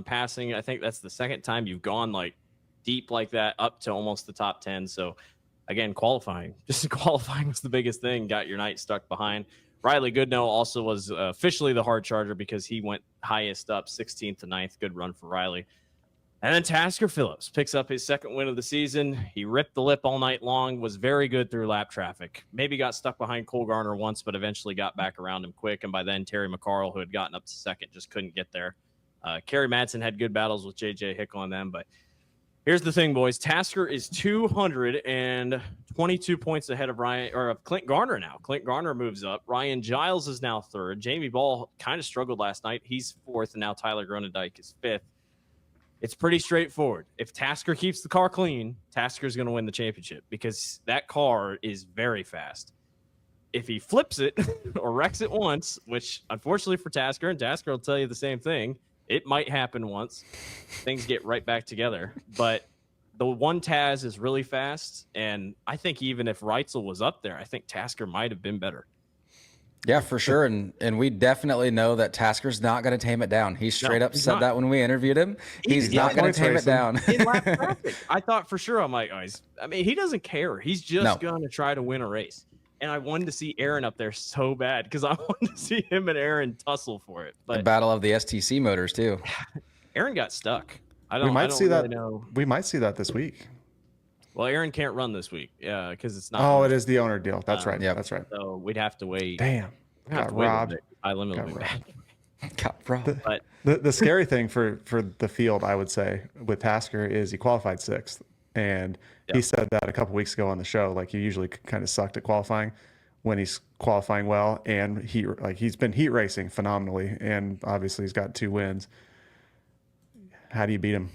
passing. I think that's the second time you've gone like deep like that up to almost the top 10. So again, qualifying was the biggest thing. Got your night stuck behind. Riley Goodnow also was officially the hard charger because he went highest up, 16th to 9th. Good run for Riley. And then Tasker Phillips picks up his second win of the season. He ripped the lip all night long, was very good through lap traffic. Maybe got stuck behind Cole Garner once, but eventually got back around him quick. And by then, Terry McCarl, who had gotten up to second, just couldn't get there. Kerry Madsen had good battles with JJ Hickle on them, but here's the thing, boys. Tasker is 222 points ahead of Clint Garner now. Clint Garner moves up. Ryan Giles is now 3rd. Jamie Ball kind of struggled last night. He's 4th, and now Tyler Gronendijk is 5th. It's pretty straightforward. If Tasker keeps the car clean, Tasker's going to win the championship because that car is very fast. If he flips it or wrecks it once, which unfortunately for Tasker, and Tasker will tell you the same thing, it might happen once. Things get right back together. But the one Taz is really fast, and I think even if Reitzel was up there, I think Tasker might have been better. Yeah, for sure. And we definitely know that Tasker's not going to tame it down. He straight up said that when we interviewed him. He's not going to tame it down. In lap traffic, I thought for sure, I'm like, he doesn't care. He's just going to try to win a race. And I wanted to see Aaron up there so bad because I wanted to see him and Aaron tussle for it. But the battle of the STC motors too. Aaron got stuck. We might see that this week. Well, Aaron can't run this week. Yeah, because it's not. Oh, it is the owner deal. That's right. Yeah, that's right. So we'd have to wait. Damn, got robbed. I limited me. Got robbed. But the scary thing for the field, I would say, with Tasker is he qualified 6th. And he said that a couple weeks ago on the show, like he usually kind of sucked at qualifying when he's qualifying well. And he's been heat racing phenomenally. And obviously he's got 2 wins. How do you beat him?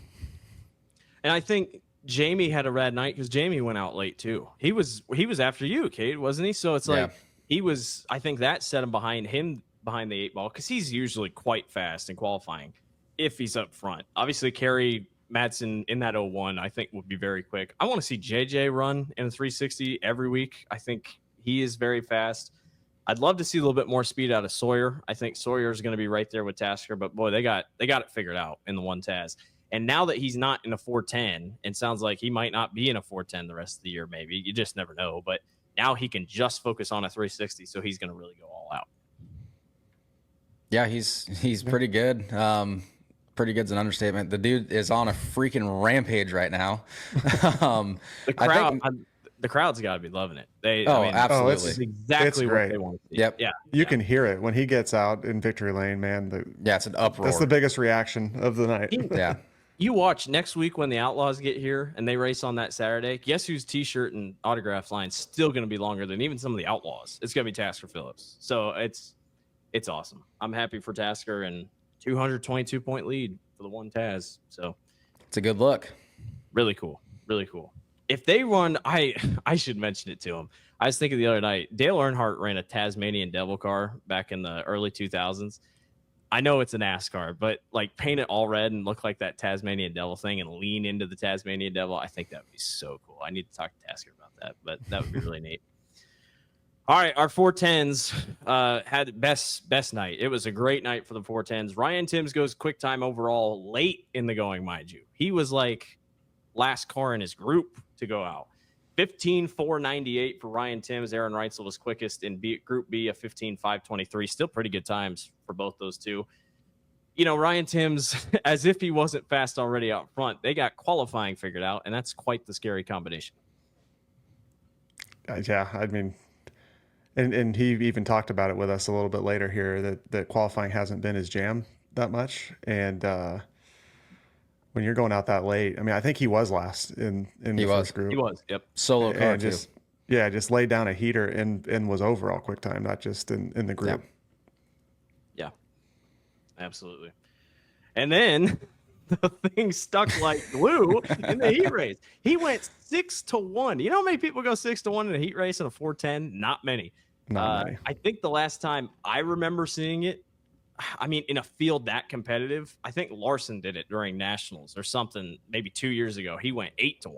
And I think Jamie had a rad night because Jamie went out late too. He was after you, Cade, wasn't he? So it's like he was, I think that set him behind the 8 ball because he's usually quite fast in qualifying if he's up front. Obviously, Kerry Madsen in that 01, I think, would be very quick. I want to see JJ run in a 360 every week. I think he is very fast. I'd love to see a little bit more speed out of Sawyer. I think Sawyer is going to be right there with Tasker, but boy, they got it figured out in the one Taz. And now that he's not in a 410, and sounds like he might not be in a 410 the rest of the year, maybe you just never know. But now he can just focus on a 360, so he's going to really go all out. Yeah, he's pretty good. Pretty good's an understatement. The dude is on a freaking rampage right now. The crowd's got to be loving it. Absolutely. This is exactly what they want to see. Yep. Yeah. You can hear it when he gets out in victory lane, man. It's an uproar. That's the biggest reaction of the night. Yeah. You watch next week when the Outlaws get here and they race on that Saturday. Guess whose T-shirt and autograph line's still going to be longer than even some of the Outlaws? It's going to be Tasker Phillips. So it's awesome. I'm happy for Tasker, and 222-point lead for the one Taz. So it's a good look. Really cool. Really cool. If they run, I should mention it to him. I was thinking the other night, Dale Earnhardt ran a Tasmanian Devil car back in the early 2000s. I know it's a NASCAR, but like paint it all red and look like that Tasmanian Devil thing and lean into the Tasmanian Devil. I think that would be so cool. I need to talk to Tasker about that, but that would be really neat. All right, our 410s had best night. It was a great night for the 410s. Ryan Timms goes quick time overall late in the going, mind you. He was like last car in his group to go out. 15.498 for Ryan Timms. Aaron Reitzel was quickest in Group B, a 15.523. Still pretty good times for both those two. You know, Ryan Timms, as if he wasn't fast already out front, they got qualifying figured out, and that's quite the scary combination. Yeah, I mean, and he even talked about it with us a little bit later here that qualifying hasn't been his jam that much, and when you're going out that late, I mean, I think he was last in the first group. He was, yep. Solo car and just laid down a heater and was overall quick time, not just in the group. Yeah, absolutely. And then the thing stuck like glue in the heat race. He went 6-1. You know how many people go 6-1 in a heat race in a 410? Not many. Not many. I think the last time I remember seeing it, I mean, in a field that competitive, I think Larson did it during nationals or something, maybe 2 years ago. He went 8-1.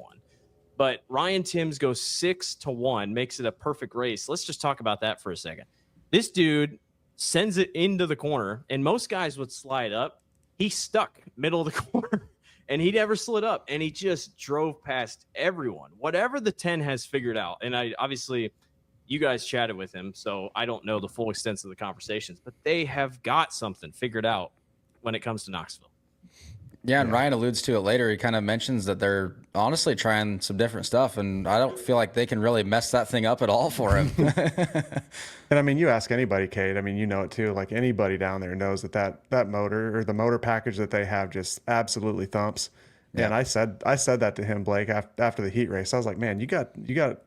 But Ryan Timms goes 6-1, makes it a perfect race. Let's just talk about that for a second. This dude sends it into the corner, and most guys would slide up. He stuck middle of the corner, and he never slid up, and he just drove past everyone. Whatever the 10 has figured out, and obviously you guys chatted with him, so I don't know the full extent of the conversations, but they have got something figured out when it comes to Knoxville. Yeah, and Ryan alludes to it later. He kind of mentions that they're honestly trying some different stuff, and I don't feel like they can really mess that thing up at all for him. And I mean, you ask anybody, Cade, I mean, you know it too. Like anybody down there knows that motor or the motor package that they have just absolutely thumps. Yeah. And I said that to him, Blake, after the heat race. I was like, man, you got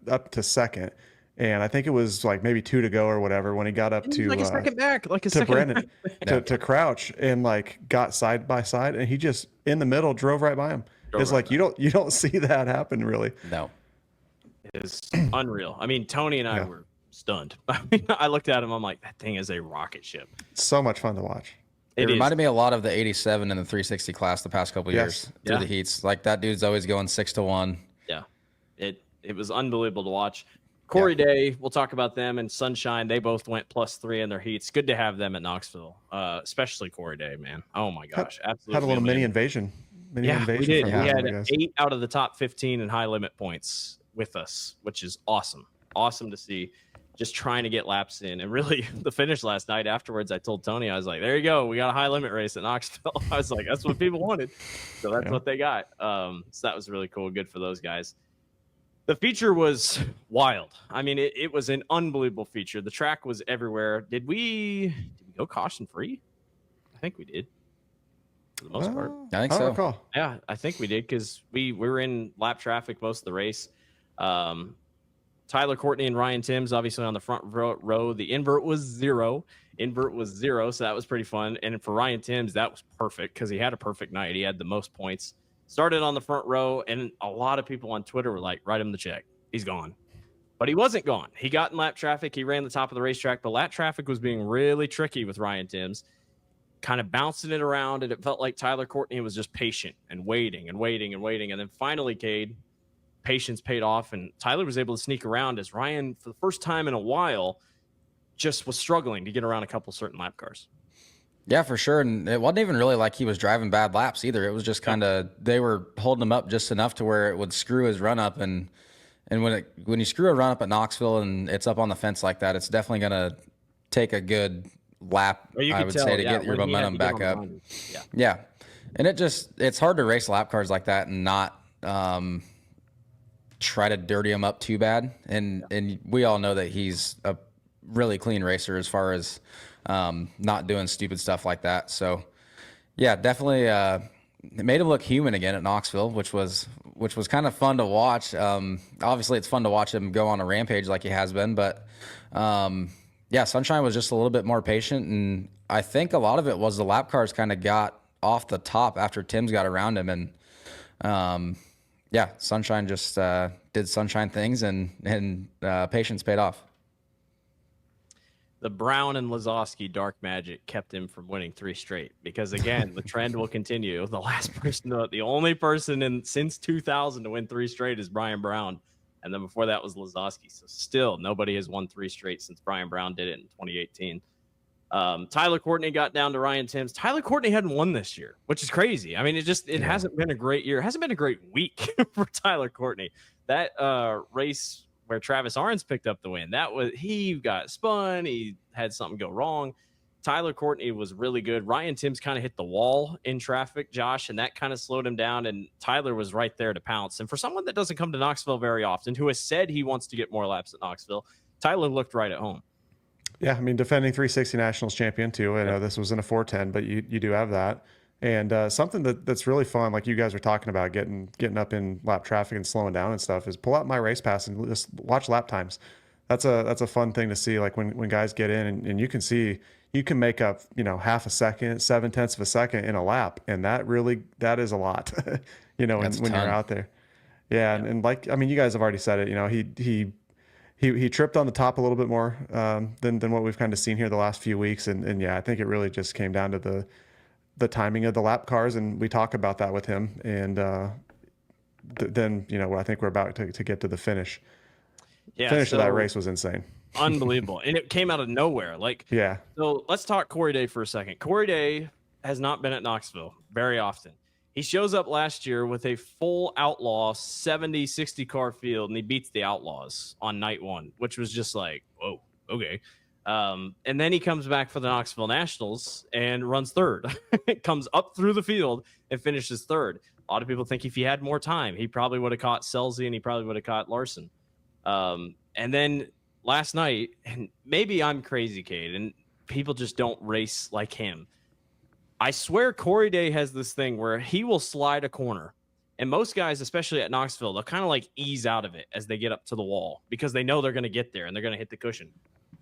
up to second. And I think it was like maybe 2 to go or whatever when he got up to like a second back, like a to second Brennan back. to Crouch and like got side by side, and he just in the middle drove right by him. It's like you don't see that happen really. No, it is unreal. I mean, Tony and I were stunned. I mean, I looked at him. I'm like, that thing is a rocket ship. So much fun to watch. It reminded me a lot of the 87 and the 360 class the past couple years through the heats. Like that dude's always going 6-1. Yeah, it was unbelievable to watch. Corey Day, we'll talk about them, and Sunshine. They both went +3 in their heats. Good to have them at Knoxville, especially Corey Day, man. Oh my gosh, absolutely. Had a little mini invasion. We did. We had 8 out of the top 15 in high limit points with us, which is awesome. Awesome to see. Just trying to get laps in, and really the finish last night. Afterwards, I told Tony, I was like, "There you go, we got a high limit race at Knoxville." I was like, "That's what people wanted," so that's what they got. So that was really cool. Good for those guys. The feature was wild. I mean, it was an unbelievable feature. The track was everywhere. Did we go caution free? I think we did. For the most part. I think so. Recall. Yeah, I think we did because we were in lap traffic most of the race. Tyler Courtney and Ryan Timms obviously on the front row. The invert was 0. So that was pretty fun. And for Ryan Timms, that was perfect because he had a perfect night. He had the most points. Started on the front row, and a lot of people on Twitter were like, write him the check. He's gone. But he wasn't gone. He got in lap traffic. He ran the top of the racetrack, but lap traffic was being really tricky with Ryan Timms, kind of bouncing it around, and it felt like Tyler Courtney was just patient and waiting. And then finally, Cade, patience paid off, and Tyler was able to sneak around as Ryan, for the first time in a while, just was struggling to get around a couple certain lap cars. Yeah, for sure. And it wasn't even really like he was driving bad laps either. It was just kind of, they were holding him up just enough to where it would screw his run up. And when you screw a run up at Knoxville and it's up on the fence like that, it's definitely going to take a good lap, I would say, to get your momentum back up. Yeah. And it's hard to race lap cars like that and not try to dirty him up too bad. And we all know that he's a really clean racer as far as not doing stupid stuff like that. So yeah, definitely it made him look human again at Knoxville, which was kind of fun to watch. Obviously it's fun to watch him go on a rampage like he has been, but yeah, Sunshine was just a little bit more patient, and I think a lot of it was the lap cars kind of got off the top after Tim's got around him, and yeah, Sunshine just did Sunshine things, and patience paid off. The Brown and Lazowski dark magic kept him from winning 3 straight, because again, the trend will continue. The only person since 2000 to win 3 straight is Brian Brown. And then before that was Lazowski. So still nobody has won 3 straight since Brian Brown did it in 2018. Tyler Courtney got down to Ryan Timms. Tyler Courtney hadn't won this year, which is crazy. I mean, it hasn't been a great year. It hasn't been a great week for Tyler Courtney. That race where Travis Arns picked up the win, he got spun. He had something go wrong. Tyler Courtney was really good. Ryan Timms kind of hit the wall in traffic, Josh, and that kind of slowed him down, and Tyler was right there to pounce. And for someone that doesn't come to Knoxville very often, who has said he wants to get more laps at Knoxville, Tyler looked right at home. Yeah, I mean, defending 360 Nationals champion too. I know this was in a 410, but you do have that. And something that's really fun, like you guys were talking about, getting up in lap traffic and slowing down and stuff, is pull out my race pass and just watch lap times. That's a fun thing to see. Like when guys get in and you can see, you can make up, half a second, 0.7 of a second in a lap. And that is a lot, when you're out there. Yeah. And like, I mean, you guys have already said it, he tripped on the top a little bit more than what we've kind of seen here the last few weeks. And yeah, I think it really just came down to the timing of the lap cars. And we talk about that with him. And then, I think we're about to get to the finish. Yeah, finish of that race was insane. Unbelievable. And it came out of nowhere. So let's talk Corey Day for a second. Corey Day has not been at Knoxville very often. He shows up last year with a full Outlaw 60 car field, and he beats the Outlaws on night 1, which was just like, whoa, okay. And then he comes back for the Knoxville Nationals and runs 3rd. Comes up through the field and finishes 3rd. A lot of people think if he had more time, he probably would have caught Selzy and he probably would have caught Larson. And then last night, and maybe I'm crazy, Cade, and people just don't race like him. I swear Corey Day has this thing where he will slide a corner. And most guys, especially at Knoxville, they'll kind of like ease out of it as they get up to the wall because they know they're going to get there and they're going to hit the cushion.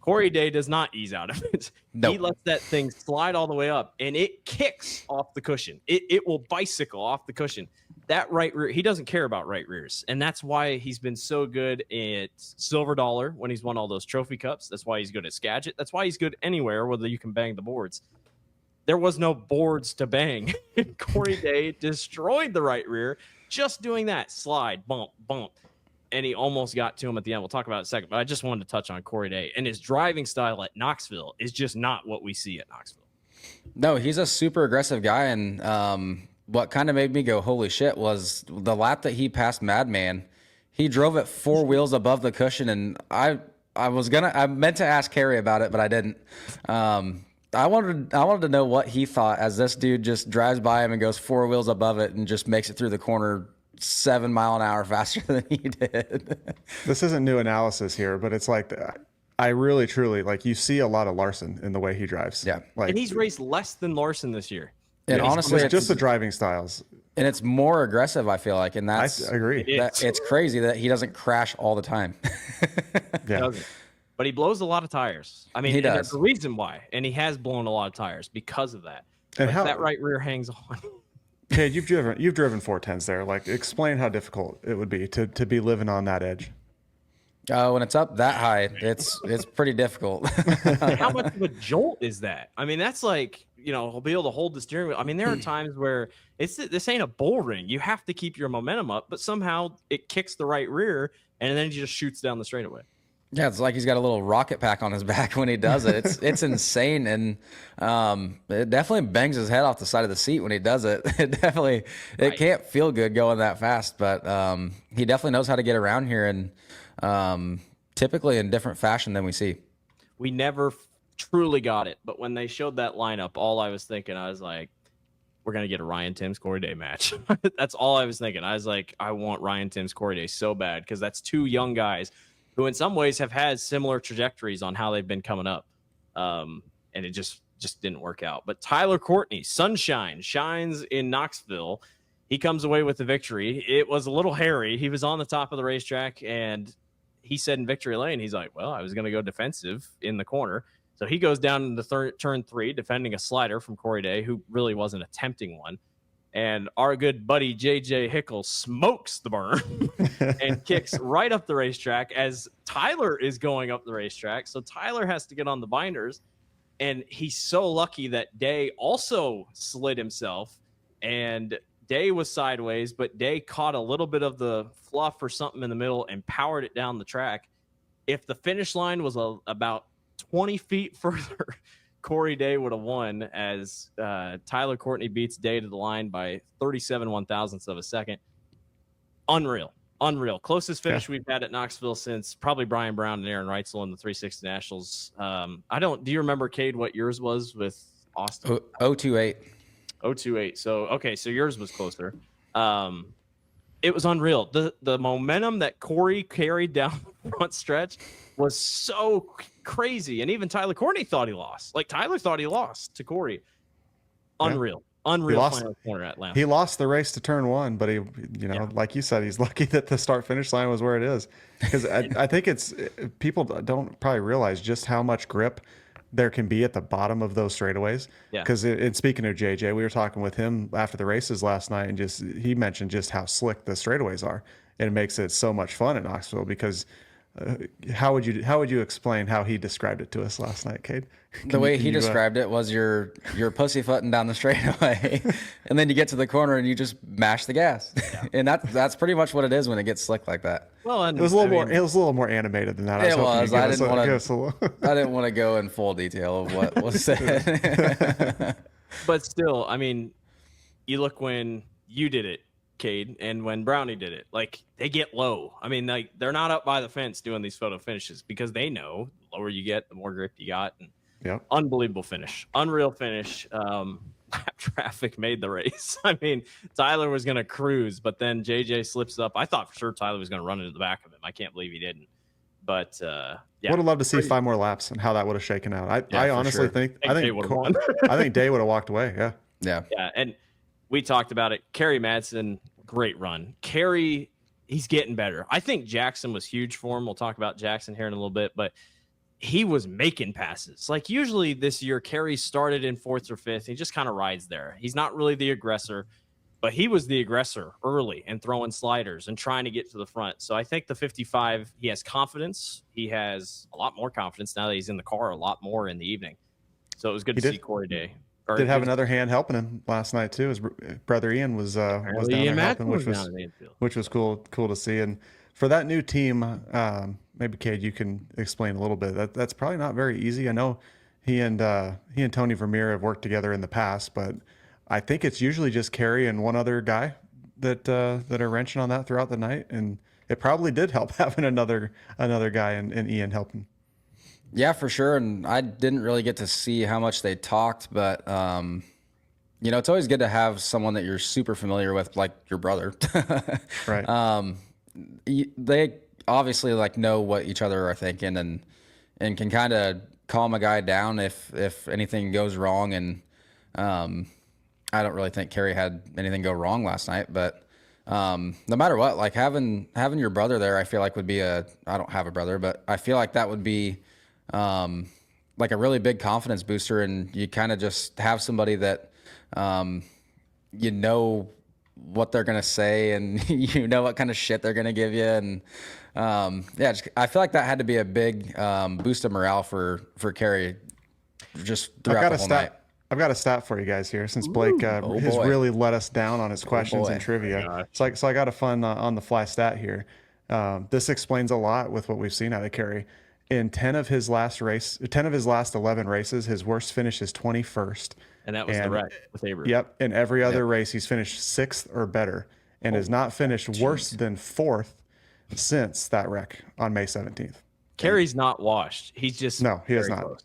Corey Day does not ease out of it. Nope. He lets that thing slide all the way up, and it kicks off the cushion. It will bicycle off the cushion. That right rear, he doesn't care about right rears, and that's why he's been so good at Silver Dollar when he's won all those trophy cups. That's why he's good at Skagit. That's why he's good anywhere, whether you can bang the boards. There was no boards to bang. Corey Day destroyed the right rear just doing that slide, bump, bump. And he almost got to him at the end. We'll talk about it in a second, but I just wanted to touch on Corey Day. And his driving style at Knoxville is just not what we see at Knoxville. No, he's a super aggressive guy. And what kind of made me go, holy shit, was the lap that he passed Madman. He drove it 4 wheels above the cushion. And I meant to ask Carrie about it, but I didn't. I wanted to know what he thought as this dude just drives by him and goes 4 wheels above it and just makes it through the corner 7 mile an hour faster than he did. This isn't new analysis here, but it's like, I really, truly, like, you see a lot of Larson in the way he drives. Yeah. Like, and he's raced less than Larson this year. And honestly, it's just the driving styles. And it's more aggressive, I feel like. And I agree. It's crazy that he doesn't crash all the time. Yeah. But he blows a lot of tires. I mean, he does. There's a reason why. And he has blown a lot of tires because of that. And that right rear hangs on. Kade, you've driven 410s there. Like, explain how difficult it would be to be living on that edge. When it's up that high, it's pretty difficult. How much of a jolt is that? I mean, that's like, he'll be able to hold the steering wheel. I mean, there are times where this ain't a bull ring. You have to keep your momentum up, but somehow it kicks the right rear and then he just shoots down the straightaway. Yeah, it's like he's got a little rocket pack on his back when he does it. It's insane, and it definitely bangs his head off the side of the seat when he does it. It can't feel good going that fast, but he definitely knows how to get around here, and typically in different fashion than we see. We never truly got it, but when they showed that lineup, all I was thinking, I was like, we're going to get a Ryan Timms Corey Day match. That's all I was thinking. I was like, I want Ryan Timms Corey Day so bad, because that's two young guys who in some ways have had similar trajectories on how they've been coming up. And it just didn't work out. But Tyler Courtney, sunshine, shines in Knoxville. He comes away with the victory. It was a little hairy. He was on the top of the racetrack, and he said in victory lane, he's like, well, I was going to go defensive in the corner. So he goes down into turn 3, defending a slider from Corey Day, who really wasn't attempting one. And our good buddy JJ Hickle smokes the burn and kicks right up the racetrack as Tyler is going up the racetrack. So Tyler has to get on the binders. And he's so lucky that Day also slid himself. And Day was sideways, but Day caught a little bit of the fluff or something in the middle and powered it down the track. If the finish line was about 20 feet further, Corey Day would have won, as Tyler Courtney beats Day to the line by 37 1,000ths of a second. Unreal. Closest finish we've had at Knoxville since probably Brian Brown and Aaron Reitzel in the 360 Nationals. Do you remember, Cade, what yours was with Austin? 028. 028. So yours was closer. It was unreal. The momentum that Corey carried down the front stretch was so crazy. And even Tyler Courtney thought he lost. Like, Tyler thought he lost to Corey. Unreal. Unreal final corner at Atlanta. He lost the race to turn 1, but he, like you said, he's lucky that the start finish line was where it is. Because I think people don't probably realize just how much grip there can be at the bottom of those straightaways. Because speaking of JJ, we were talking with him after the races last night, and he mentioned just how slick the straightaways are, and it makes it so much fun at Knoxville. Because how would you explain how he described it to us last night, Cade? The way he described it was you're pussyfooting down the straightaway, and then you get to the corner and you just mash the gas, and that's pretty much what it is when it gets slick like that. Well, and it was a little more animated than that. I didn't want to go in full detail of what was said. But still, I mean, you look when you did it, Cade, and when Brownie did it, like, they get low. I mean, like, they're not up by the fence doing these photo finishes, because they know the lower you get, the more grip you got. And unbelievable finish, unreal finish. Traffic made the race. I mean, Tyler was going to cruise, but then JJ slips up. I thought for sure Tyler was going to run into the back of him. I can't believe he didn't. But would have loved to see 5 more laps and how that would have shaken out. I honestly think Day would have walked away. Yeah. And we talked about it. Kerry Madsen, great run. Kerry, he's getting better. I think Jackson was huge for him. We'll talk about Jackson here in a little bit, but he was making passes. Like, usually this year, Kerry started in 4th or 5th. He just kind of rides there. He's not really the aggressor, but he was the aggressor early and throwing sliders and trying to get to the front. So I think the 55, he has confidence. He has a lot more confidence now that he's in the car a lot more in the evening. So it was good to see Corey Day. Did have another hand helping him last night too. His brother Ian was down there helping, which was cool to see. And for that new team, maybe Cade, you can explain a little bit. That's probably not very easy. I know he and Tony Vermeer have worked together in the past, but I think it's usually just Kerry and one other guy that are wrenching on that throughout the night. And it probably did help having another guy and Ian helping. Yeah, for sure. And I didn't really get to see how much they talked, but it's always good to have someone that you're super familiar with, like your brother. Right. They obviously know what each other are thinking and can kind of calm a guy down if anything goes wrong. And I don't really think Kerry had anything go wrong last night, but no matter what, like having your brother there, I feel like would be I don't have a brother, but I feel like that would be like a really big confidence booster, and you kind of just have somebody that what they're gonna say, and what kind of shit they're gonna give you, and I feel like that had to be a big boost of morale for Kerry just throughout the whole night. I've got a stat for you guys here, since Blake has really let us down on his questions and trivia. So I got a fun on the fly stat here. This explains a lot with what we've seen out of Kerry. In 10 of his last 11 races, his worst finish is 21st. And that was the wreck with Abreu. Yep. In every other race, he's finished 6th or better and has not finished worse than 4th since that wreck on May 17th. Kerry's not washed. He's just he is not. Close.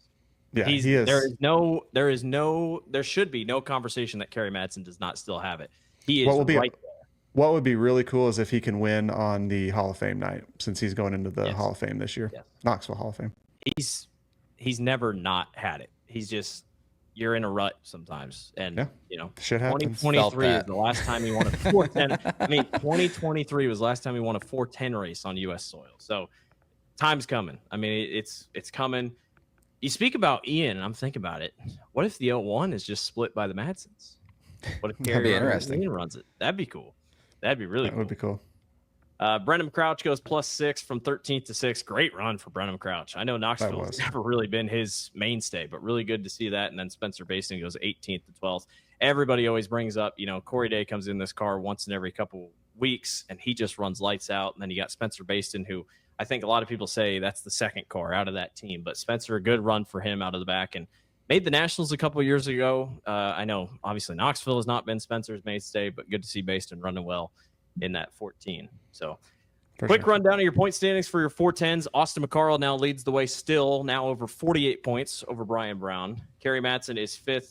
Yeah, he is. There should be no conversation that Kerry Madsen does not still have it. He is right there. What would be really cool is if he can win on the Hall of Fame night, since he's going into the Hall of Fame this year. Yes. Knoxville Hall of Fame. He's never not had it. He's just, you're in a rut sometimes. And, shit happens. 2023 is the last time he won a 410. I mean, 2023 was the last time he won a 410 race on U.S. soil. So time's coming. I mean, it's coming. You speak about Ian, and I'm thinking about it. What if the 01 is just split by the Madsens? What if Gary Ian runs it? That'd be cool. That'd be really cool. That would be cool. Brenham Crouch goes +6 from 13th to 6th. Great run for Brenham Crouch. I know Knoxville has never really been his mainstay, but really good to see that. And then Spencer Baston goes 18th to 12th. Everybody always brings up, Corey Day comes in this car once in every couple weeks, and he just runs lights out. And then you got Spencer Baston, who I think a lot of people say that's the second car out of that team. But Spencer, a good run for him out of the back, and made the Nationals a couple of years ago. I know, obviously, Knoxville has not been Spencer's mainstay, but good to see Baston running well in that 14. So quick rundown of your point standings for your 410s. Austin McCarl now leads the way still, now over 48 points over Brian Brown. Kerry Madsen is third.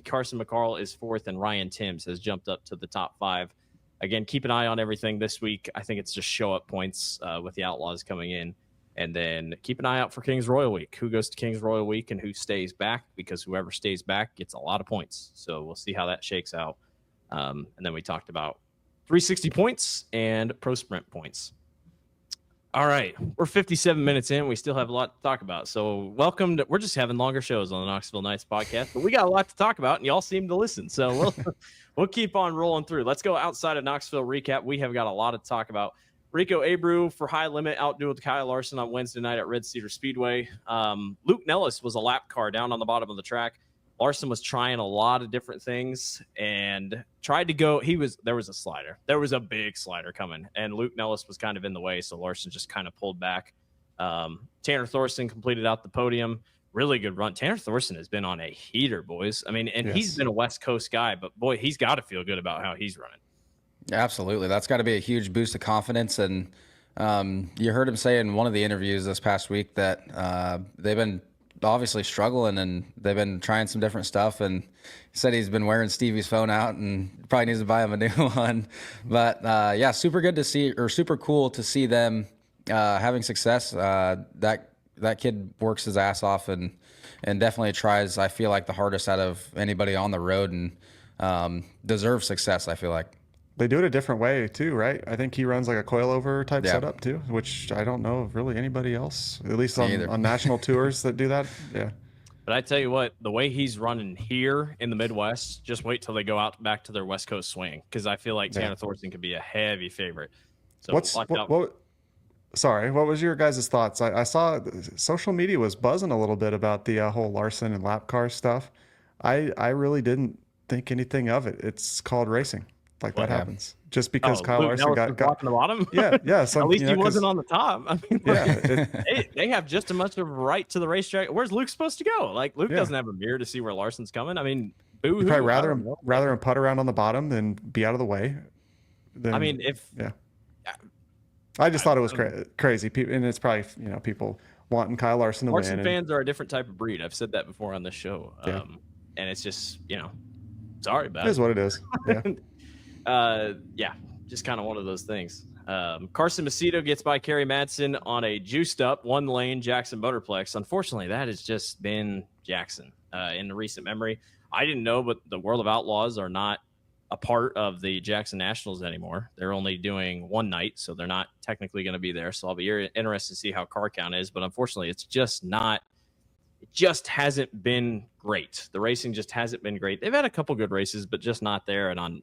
Carson McCarl is 4th, and Ryan Timms has jumped up to the top 5. Again, keep an eye on everything this week. I think it's just show up points with the Outlaws coming in. And then keep an eye out for Kings Royal Week. Who goes to Kings Royal Week and who stays back? Because whoever stays back gets a lot of points. So we'll see how that shakes out. And then we talked about 360 points and pro sprint points. All right. We're 57 minutes in. We still have a lot to talk about. So welcome. We're just having longer shows on the Knoxville Nights podcast, but we got a lot to talk about and y'all seem to listen. So we'll keep on rolling through. Let's go outside of Knoxville recap. We have got a lot to talk about. Rico Abreu for high limit outdueled Kyle Larson on Wednesday night at Red Cedar Speedway. Luke Nellis was a lap car down on the bottom of the track. Larson was trying a lot of different things and tried to go. There was a slider. There was a big slider coming, and Luke Nellis was kind of in the way, so Larson just kind of pulled back. Tanner Thorson completed out the podium. Really good run. Tanner Thorson has been on a heater, boys. I mean, and he's been a West Coast guy, but boy, he's got to feel good about how he's running. Absolutely. That's got to be a huge boost of confidence. And you heard him say in one of the interviews this past week that they've been obviously struggling and they've been trying some different stuff. And he said he's been wearing Stevie's phone out and probably needs to buy him a new one. But super good to see, or super cool to see them having success. That kid works his ass off and definitely tries, I feel like, the hardest out of anybody on the road and deserves success, I feel like. They do it a different way too, right? I think he runs like a coilover type setup too, which I don't know of really anybody else, at least on national tours that do that. Yeah. But I tell you what, the way he's running here in the Midwest, just wait till they go out back to their West Coast swing, because I feel like Tanner Thorson could be a heavy favorite. So what was your guys' thoughts? I saw social media was buzzing a little bit about the whole Larson and lap car stuff. I really didn't think anything of it. It's called racing. That happens just because Kyle Larson got on the bottom. Yeah. So, at least he wasn't on the top. I mean, they have just as much of a right to the racetrack. Where's Luke supposed to go? Like, Luke doesn't have a mirror to see where Larson's coming. I mean, you'd probably rather him putt around on the bottom than be out of the way. I just thought it was crazy, and it's probably people wanting Kyle Larson to win. Larson fans are a different type of breed. I've said that before on this show, and it's just sorry about it. It is what it is. Yeah. Just kind of one of those things. Carson Macedo gets by Kerry Madsen on a juiced up one lane Jackson Motorplex. Unfortunately, that has just been Jackson in the recent memory. I didn't know, but the World of Outlaws are not a part of the Jackson Nationals anymore. They're only doing one night, so they're not technically going to be there. So I'll be interested to see how car count is, but unfortunately it's just not. It just hasn't been great. The racing just hasn't been great. They've had a couple good races, but just not there. And on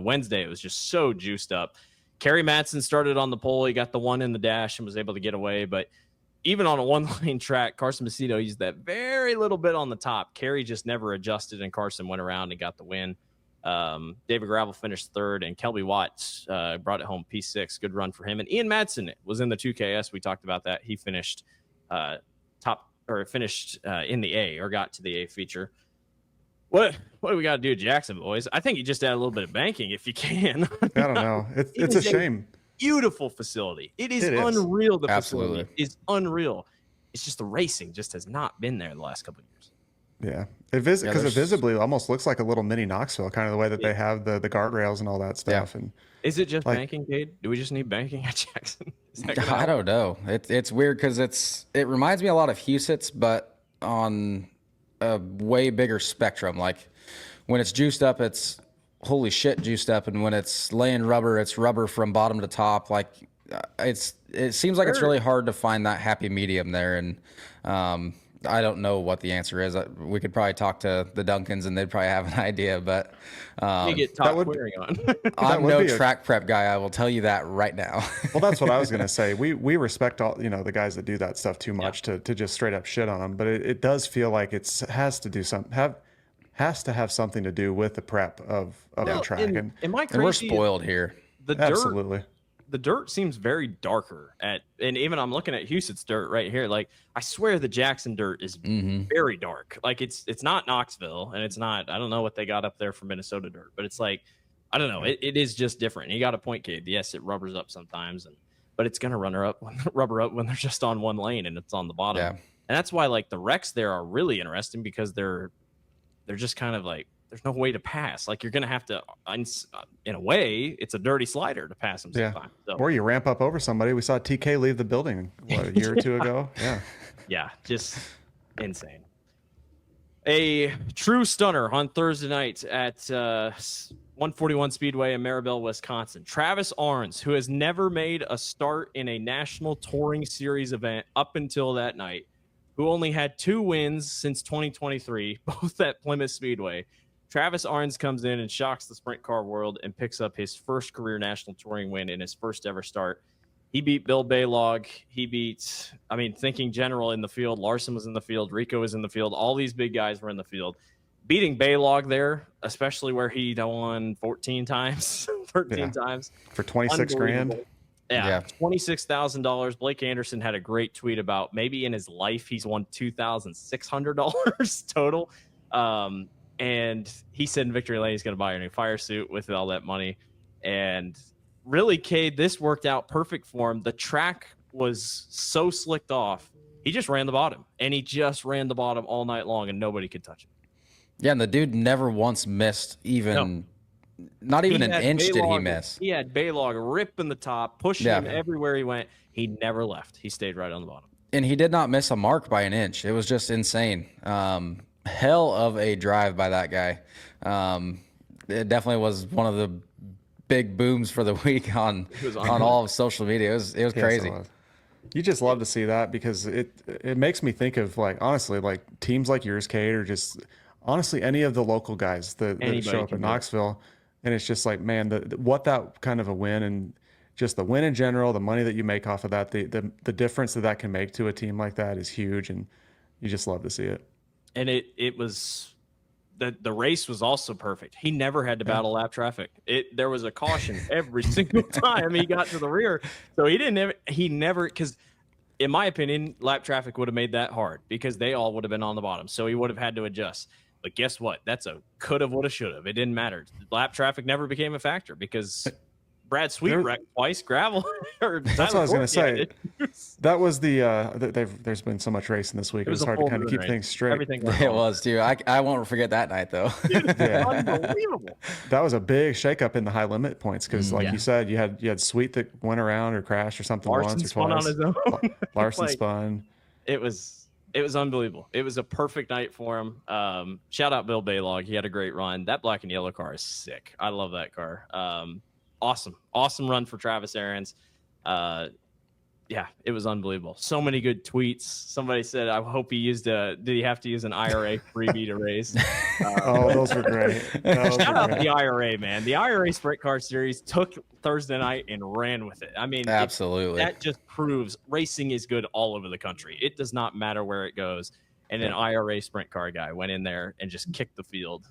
Wednesday, it was just so juiced up. Kerry Madsen started on the pole. He got the one in the dash and was able to get away. But even on a one-lane track, Carson Macedo used that very little bit on the top. Kerry just never adjusted, and Carson went around and got the win. David Gravel finished third, and Kelby Watts brought it home P6. Good run for him. And Ian Madsen was in the 2KS. We talked about that. He finished in the A, or got to the A feature. What do we got to do, Jackson boys? I think you just add a little bit of banking if you can. I don't know. It's a shame. Beautiful facility. It is unreal. The Absolutely. facility is unreal. It's just the racing just has not been there the last couple of years. Yeah, because it visibly almost looks like a little mini Knoxville, kind of the way that they have the guardrails and all that stuff. Yeah. And is it just banking, Cade? Do we just need banking at Jackson? I don't know. It's weird because it reminds me a lot of Huset's, but on a way bigger spectrum. Like when it's juiced up, it's holy shit juiced up, and when it's laying rubber, it's rubber from bottom to top. Like it seems like it's really hard to find that happy medium there, and I don't know what the answer is. We could probably talk to the Duncans, and they'd probably have an idea. But you get top querying on. I'm no track prep guy. I will tell you that right now. Well, that's what I was going to say. We respect all the guys that do that stuff too much to just straight up shit on them. But it does feel like it has to have something to do with the prep of the track. And am I crazy? And we're spoiled here. Absolutely. The dirt seems very darker and even I'm looking at Huset's dirt right here. Like I swear the Jackson dirt is very dark. Like it's not Knoxville, and it's not, I don't know what they got up there for Minnesota dirt, but it's like, I don't know. It is just different. You got a point, Cade. Yes, it rubbers up sometimes, but it's going to rubber up when they're just on one lane and it's on the bottom. Yeah. And that's why like the wrecks there are really interesting, because they're just kind of like, there's no way to pass. Like you're going to have to, in a way, it's a dirty slider to pass them sometimes. So. Or you ramp up over somebody. We saw TK leave the building, a year or two ago? Yeah. Yeah, just insane. A true stunner on Thursday night at 141 Speedway in Maribel, Wisconsin. Travis Arns, who has never made a start in a National Touring Series event up until that night, who only had 2 wins since 2023, both at Plymouth Speedway. Travis Arns comes in and shocks the sprint car world and picks up his first career national touring win in his first ever start. He beat Bill Baylog. He beat, thinking general in the field. Larson was in the field. Rico was in the field. All these big guys were in the field. Beating Baylog there, especially where he won 14 times, 13 times. For 26 grand. Yeah. $26,000. Blake Anderson had a great tweet about maybe in his life he's won $2,600 total. And he said in Victory Lane he's going to buy a new fire suit with all that money. And really, Cade, this worked out perfect for him. The track was so slicked off. He just ran the bottom. And he just ran the bottom all night long, and nobody could touch him. Yeah, and the dude never once missed not even an inch did he miss. He had Baylog ripping the top, pushing him everywhere he went. He never left. He stayed right on the bottom. And he did not miss a mark by an inch. It was just insane. Hell of a drive by that guy. It definitely was one of the big booms for the week on all of social media. It was crazy. You just love to see that, because it makes me think of, like, honestly, like teams like yours, Cade, or just honestly any of the local guys that show up in Knoxville. And it's just like, man, what that kind of a win, and just the win in general, the money that you make off of that, the difference that can make to a team like that is huge, and you just love to see it. And it was the race was also perfect. He never had to battle lap traffic. There was a caution every single time he got to the rear. So he never, because in my opinion, lap traffic would have made that hard, because they all would have been on the bottom. So he would have had to adjust. But guess what? That's a could have, would have, should have. It didn't matter. Lap traffic never became a factor, because Brad Sweet wrecked twice. Gravel. That's what I was going to say. That was there's been so much racing this week. It was hard to kind of keep things straight. Everything it was too. I won't forget that night though. Unbelievable. That was a big shakeup in the high limit points, because like you said, you had Sweet that went around or crashed or something Larson once or twice. On his own. Larson spun. It was unbelievable. It was a perfect night for him. Shout out Bill Baylog. He had a great run. That black and yellow car is sick. I love that car. Awesome run for Travis Arns. It was unbelievable. So many good tweets. Somebody said, I hope did he have to use an IRA freebie to race? Those were great. Shout out the IRA, man. The IRA Sprint Car Series took Thursday night and ran with it. Absolutely. That just proves racing is good all over the country. It does not matter where it goes. And an IRA Sprint Car guy went in there and just kicked the field.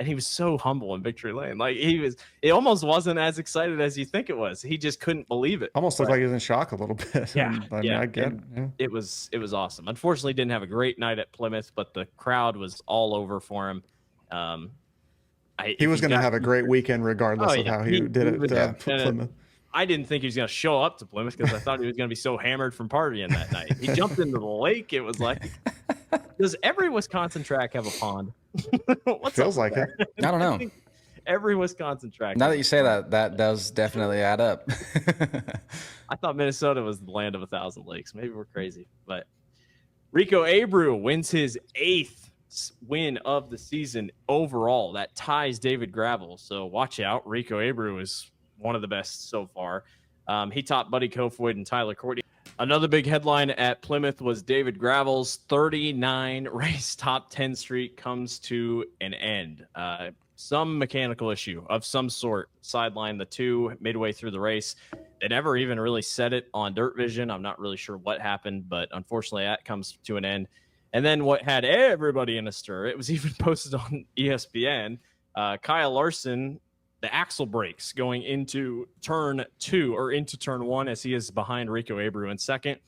And he was so humble in victory lane. Like it almost wasn't as excited as you think it was. He just couldn't believe it. Almost looked like he was in shock a little bit. Yeah. I mean, I get it. Yeah. It was awesome. Unfortunately, didn't have a great night at Plymouth, but the crowd was all over for him. He was going to have a great weekend regardless of how he did at Plymouth. I didn't think he was going to show up to Plymouth because I thought he was going to be so hammered from partying that night. He jumped into the lake. It was like, does every Wisconsin track have a pond? Feels like it. I don't know. Every Wisconsin track. Now that you say that, that does definitely add up. I thought Minnesota was the land of 1,000 lakes. Maybe we're crazy. But Rico Abreu wins his 8th win of the season overall. That ties David Gravel. So watch out. Rico Abreu is one of the best so far. He topped Buddy Kofoid and Tyler Courtney. Another big headline at Plymouth was David Gravel's 39 race top 10 streak comes to an end. Some mechanical issue of some sort sidelined the two midway through the race. They never even really said it on Dirt Vision. I'm not really sure what happened, but unfortunately that comes to an end. And then what had everybody in a stir, it was even posted on ESPN, Kyle Larson, the axle brakes going into turn 2 or into turn 1 as he is behind Rico Abreu in second.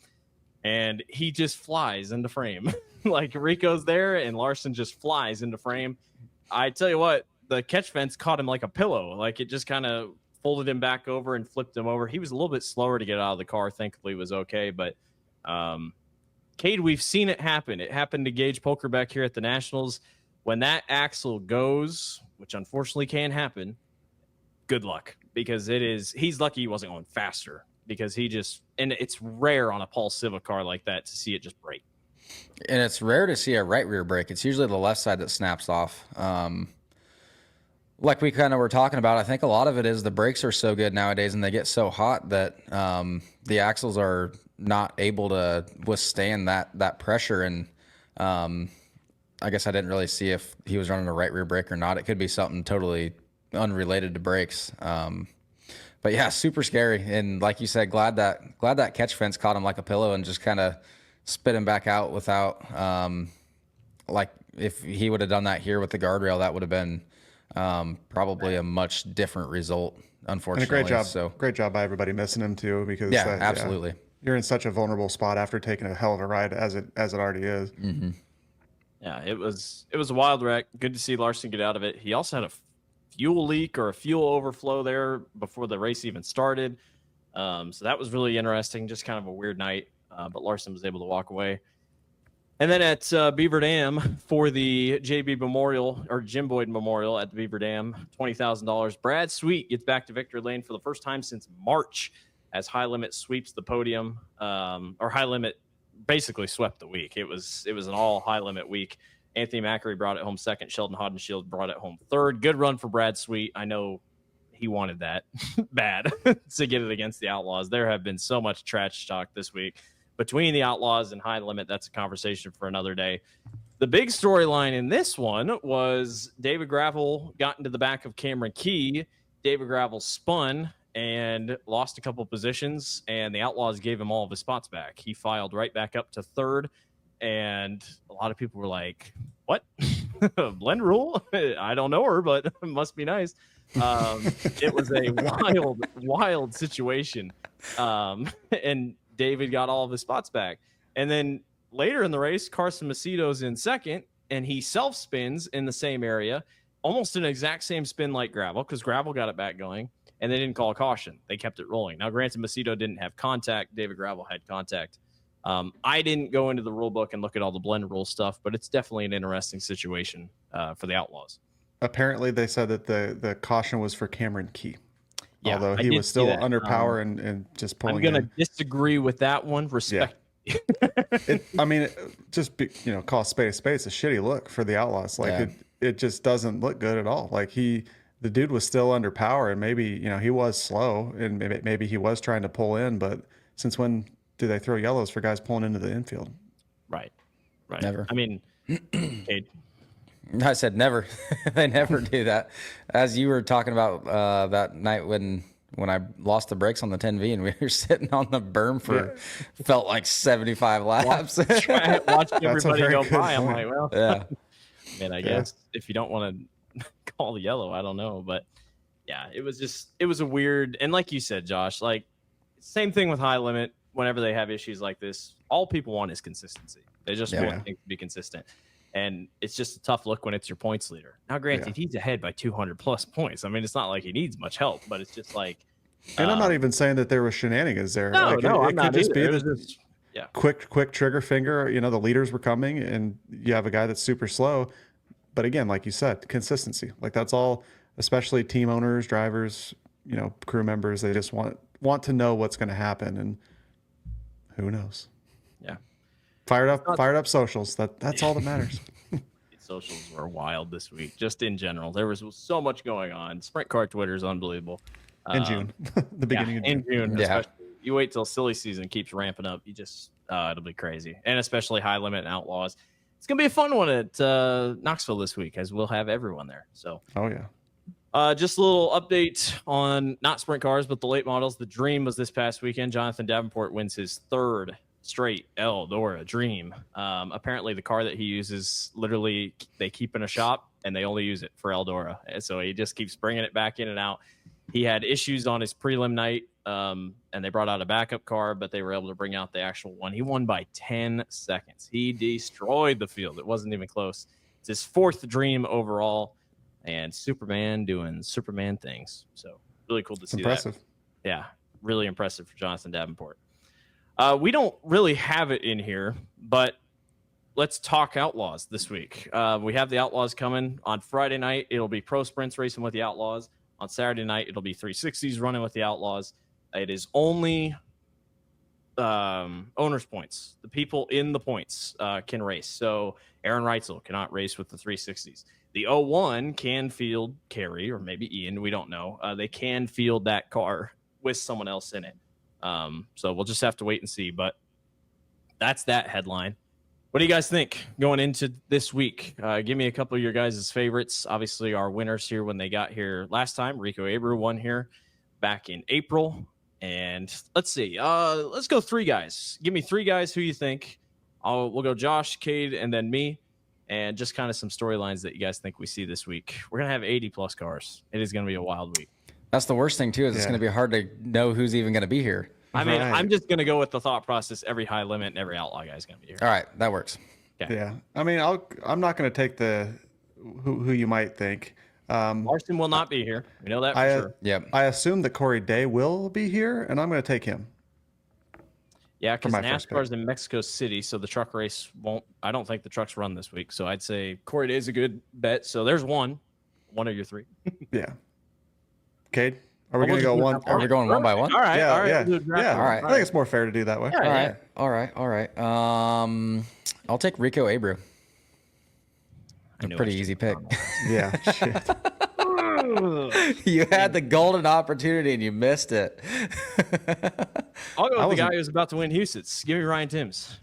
And he just flies into frame. Like Rico's there and Larson just flies into frame. I tell you what, the catch fence caught him like a pillow. Like it just kind of folded him back over and flipped him over. He was a little bit slower to get out of the car. Thankfully, it was okay. But Cade, we've seen it happen. It happened to Gage Polkerbeck here at the Nationals. When that axle goes, which unfortunately can happen, good luck, because he's lucky he wasn't going faster, because and it's rare on a Paul Siva car like that to see it just break. And it's rare to see a right rear brake. It's usually the left side that snaps off. Like we kind of were talking about, I think a lot of it is the brakes are so good nowadays and they get so hot that the axles are not able to withstand that pressure. And I guess I didn't really see if he was running a right rear brake or not. It could be something totally unrelated to brakes. But yeah, super scary. And like you said, glad that catch fence caught him like a pillow and just kind of spit him back out without, like if he would have done that here with the guardrail, that would have been probably a much different result, unfortunately. And a great job. So great job by everybody missing him too, because absolutely. You're in such a vulnerable spot after taking a hell of a ride as it already is. Mm-hmm. Yeah, it was a wild wreck. Good to see Larson get out of it. He also had a fuel leak or a fuel overflow there before the race even started. So that was really interesting. Just kind of a weird night, but Larson was able to walk away. And then at Beaver Dam for the JB Memorial or Jim Boyd Memorial at the Beaver Dam, $20,000. Brad Sweet gets back to victory lane for the first time since March as High Limit sweeps the podium, or High Limit basically swept the week. It was an all High Limit week. Anthony Macri brought it home second. Sheldon Hodenshield brought it home third. Good run for Brad Sweet. I know he wanted that bad to get it against the Outlaws. There have been so much trash talk this week between the Outlaws and High Limit. That's a conversation for another day. The big storyline in this one was David Gravel got into the back of Cameron Key. David Gravel spun and lost a couple positions, and the Outlaws gave him all of his spots back. He filed right back up to third, and a lot of people were like, what? Blend rule? I don't know her, but it must be nice. It was a wild situation. And David got all of his spots back. And then later in the race, Carson Macedo's in second, and he self-spins in the same area, almost an exact same spin like Gravel, because Gravel got it back going, and they didn't call a caution. They kept it rolling. Now, granted, Macedo didn't have contact. David Gravel had contact. I didn't go into the rule book and look at all the blend rule stuff, but it's definitely an interesting situation for the Outlaws. Apparently, they said that the caution was for Cameron Key. Yeah, although he was still under power and just pulling. I'm going to disagree with that one. Respect. Yeah. Call spade a spade. It's a shitty look for the Outlaws. Like it just doesn't look good at all. Like the dude was still under power, and maybe he was slow, and maybe he was trying to pull in. But since when do they throw yellows for guys pulling into the infield? Right. Never. I mean, Cade. I said never. They never do that. As you were talking about that night when I lost the brakes on the 10V and we were sitting on the berm for felt like 75 laps. Watch everybody go by. I'm like, well, yeah. I mean, I guess if you don't want to call the yellow. I don't know, but yeah, it was a weird, and like you said, Josh, like same thing with high limit. Whenever they have issues like this, all people want is consistency. They just want things to be consistent. And it's just a tough look when it's your points leader. Now, granted, he's ahead by 200 plus points. I mean, it's not like he needs much help, but it's just like. And I'm not even saying that there was shenanigans there. No, like, no, it could just be quick trigger finger. You know, the leaders were coming, and you have a guy that's super slow. But again, like you said, consistency. Like that's all. Especially team owners, drivers, you know, crew members. They just want to know what's going to happen, and who knows. Yeah. Fired up socials. That's all that matters. Socials were wild this week, just in general. There was so much going on. Sprint car Twitter is unbelievable. In June, the beginning of June. In June, especially. You wait till silly season keeps ramping up. You just it'll be crazy, and especially high limit and outlaws. It's gonna be a fun one at Knoxville this week, as we'll have everyone there. So. Oh yeah. Just a little update on not sprint cars, but the late models. The Dream was this past weekend. Jonathan Davenport wins his third straight Eldora Dream. Apparently, the car that he uses, literally, they keep in a shop and they only use it for Eldora. And so he just keeps bringing it back in and out. He had issues on his prelim night, and they brought out a backup car, but they were able to bring out the actual one. He won by 10 seconds. He destroyed the field. It wasn't even close. It's his fourth Dream overall. And Superman doing Superman things. So really cool to see impressive. That. Yeah, really impressive for Jonathan Davenport. We don't really have it in here, but let's talk Outlaws this week. We have the Outlaws coming on Friday night. It'll be pro sprints racing with the Outlaws. On Saturday night, it'll be 360s running with the Outlaws. It is only owners points. The people in the points can race. So Aaron Reitzel cannot race with the 360s. The 01 can field Carey or maybe Ian. We don't know. They can field that car with someone else in it. So we'll just have to wait and see. But that's that headline. What do you guys think going into this week? Give me a couple of your guys' favorites. Obviously, our winners here when they got here last time. Rico Abreu won here back in April. And let's see. Let's go three guys. Give me three guys who you think. We'll go Josh, Cade, and then me. And just kind of some storylines that you guys think we see this week. We're going to have 80-plus cars. It is going to be a wild week. That's the worst thing, too, is it's going to be hard to know who's even going to be here. I mean, I'm just going to go with the thought process. Every high limit and every outlaw guy is going to be here. All right, that works. Okay. Yeah. I mean, I'm not going to take who you might think. Larson will not be here. We know that for sure. Yep. I assume that Corey Day will be here, and I'm going to take him. Yeah, because NASCAR's in Mexico City, so the truck race won't. I don't think the trucks run this week, so I'd say Corey Day is a good bet. So there's one of your three. Yeah. Cade, are we going to go one? Are we going one by one? All right. Yeah, all right. yeah. We'll All right. I think it's more fair to do that way. Yeah, All right. I'll take Rico Abreu. A pretty easy pick. Yeah. Shit. You had the golden opportunity and you missed it. I'll go with the guy who's about to win Houston's. Give me Ryan Timms.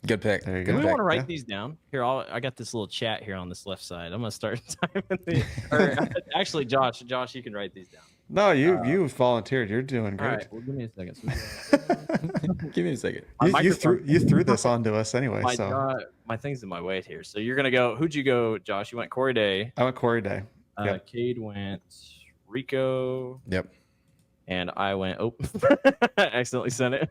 Good pick. There you Do go. we want to write these down? Here, I got this little chat here on this left side. I'm going to start timing actually, Josh, you can write these down. No, you volunteered. You're doing great. All right, well, give me a second. Give me a second. You threw this onto us anyway. My thing's in my way here. So you're going to go. Who'd you go, Josh? You went Corey Day. I went Corey Day. Yep. Cade went Rico. Yep. And I went, I accidentally sent it.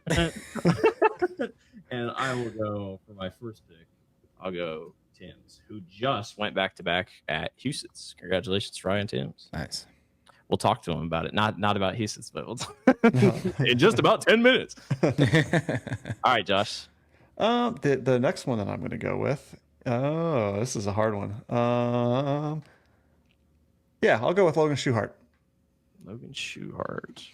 And I will go for my first pick. I'll go Timms, who just went back to back at Houston's. Congratulations, Ryan Timms. Nice. We'll talk to him about it. Not about Houston's, but in just about 10 minutes. All right, Josh. The next one that I'm going to go with. Oh, this is a hard one. Yeah, I'll go with Logan Schuchart. Logan Schuchart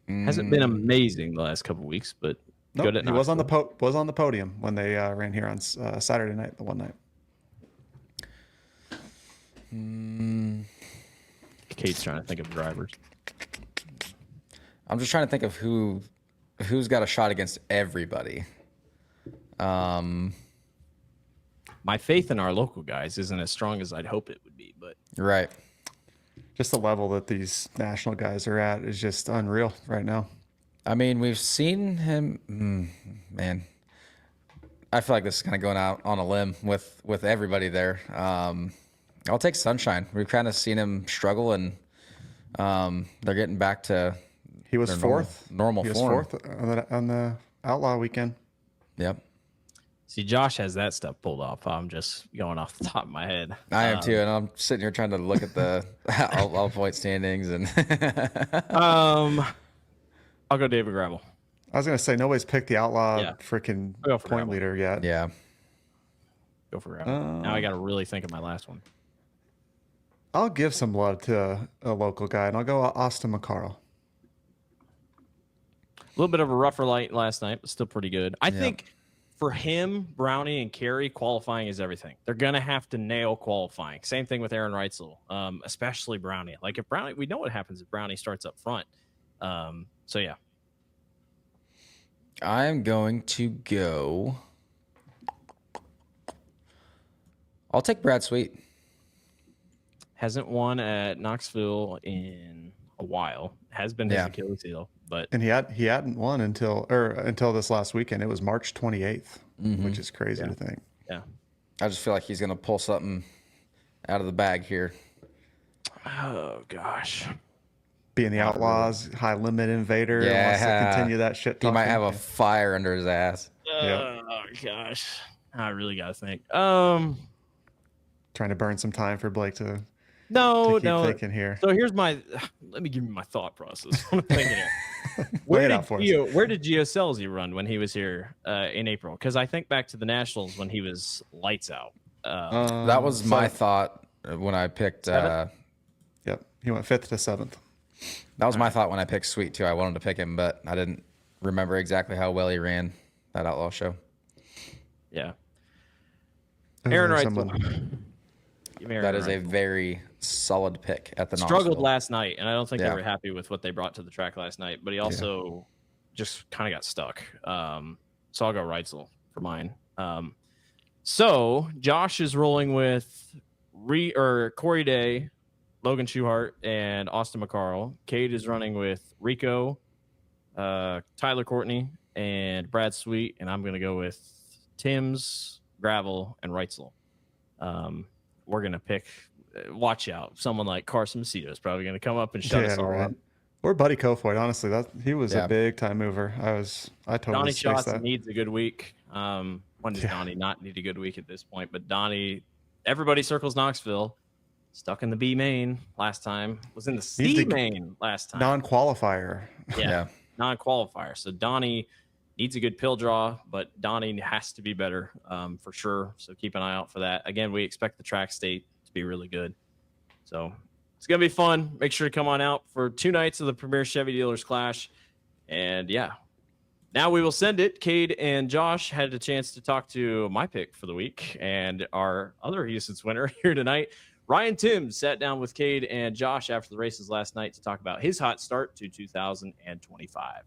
hasn't been amazing the last couple of weeks, but good at he was on the podium when they ran here on Saturday night, the one night. Kate's trying to think of drivers. I'm just trying to think of who's got a shot against everybody. My faith in our local guys isn't as strong as I'd hope it would be, but Right. Just the level that these national guys are at is just unreal right now. I mean, we've seen him. Man, I feel like this is kind of going out on a limb with everybody there. I'll take Sunshine. We've kind of seen him struggle, and they're getting back to He was fourth. Normal he was form. fourth on the Outlaw weekend. Yep. See, Josh has that stuff pulled off. I'm just going off the top of my head. I am too, and I'm sitting here trying to look at the all point standings, and I'll go David Gravel. I was gonna say nobody's picked the Outlaw freaking I'll go for point Gravel. leader yet. yeah. Go for Gravel. Now I got to really think of my last one. I'll give some love to a local guy, and I'll go Austin McCarl. A little bit of a rougher light last night, but still pretty good. I think for him, Brownie and Carey, qualifying is everything. They're going to have to nail qualifying. Same thing with Aaron Reitzel, especially Brownie. Like if Brownie, we know what happens if Brownie starts up front. So yeah. I'm going to go. I'll take Brad Sweet. Hasn't won at Knoxville in a while. Has been his Achilles heel, but And he hadn't won until this last weekend. It was March 28th, which is crazy to think. yeah. I just feel like he's going to pull something out of the bag here. Oh gosh. Being the Outlaws, high limit invader, and wants to continue that shit He talking. might have a fire under his ass. Oh gosh. I really got to think. Trying to burn some time for Blake to No. keep thinking here. So here's let me give you my thought process. I'm thinking here. Lay it out for us. Where did Gio Selzy run when he was here in April? Because I think back to the Nationals when he was lights out. That was my thought when I picked. Yep, he went 5th to 7th. That was my thought when I picked Sweet too. I wanted to pick him, but I didn't remember exactly how well he ran that Outlaw show. Yeah. Who's Aaron there, Reitzel. someone? That is a very solid pick at the struggled Knoxville. last night, and I don't think they were happy with what they brought to the track last night. But he also just kind of got stuck. So I'll go Reitzel for mine. So Josh is rolling with Corey Day, Logan Schuhart, and Austin McCarl. Cade is running with Rico, Tyler Courtney, and Brad Sweet, and I'm going to go with Timms, Gravel, and Reitzel. We're going to pick, watch out, someone like Carson Macedo is probably going to come up and shut us all up. Or Buddy Kofoid, honestly, he was a big time mover. I totally Donnie spaced Schatz that. needs a good week. When does Donnie not need a good week at this point? But Donnie, everybody circles Knoxville. Stuck in the B main last time. Was in the C main last time. Non-qualifier. Yeah. Non-qualifier. So Donnie needs a good pill draw, but Donnie has to be better for sure. So keep an eye out for that. Again, we expect the track state to be really good. So it's going to be fun. Make sure to come on out for 2 nights of the Premier Chevy Dealers Clash. And now we will send it. Cade and Josh had a chance to talk to my pick for the week and our other Houston's winner here tonight. Ryan Timms sat down with Cade and Josh after the races last night to talk about his hot start to 2025.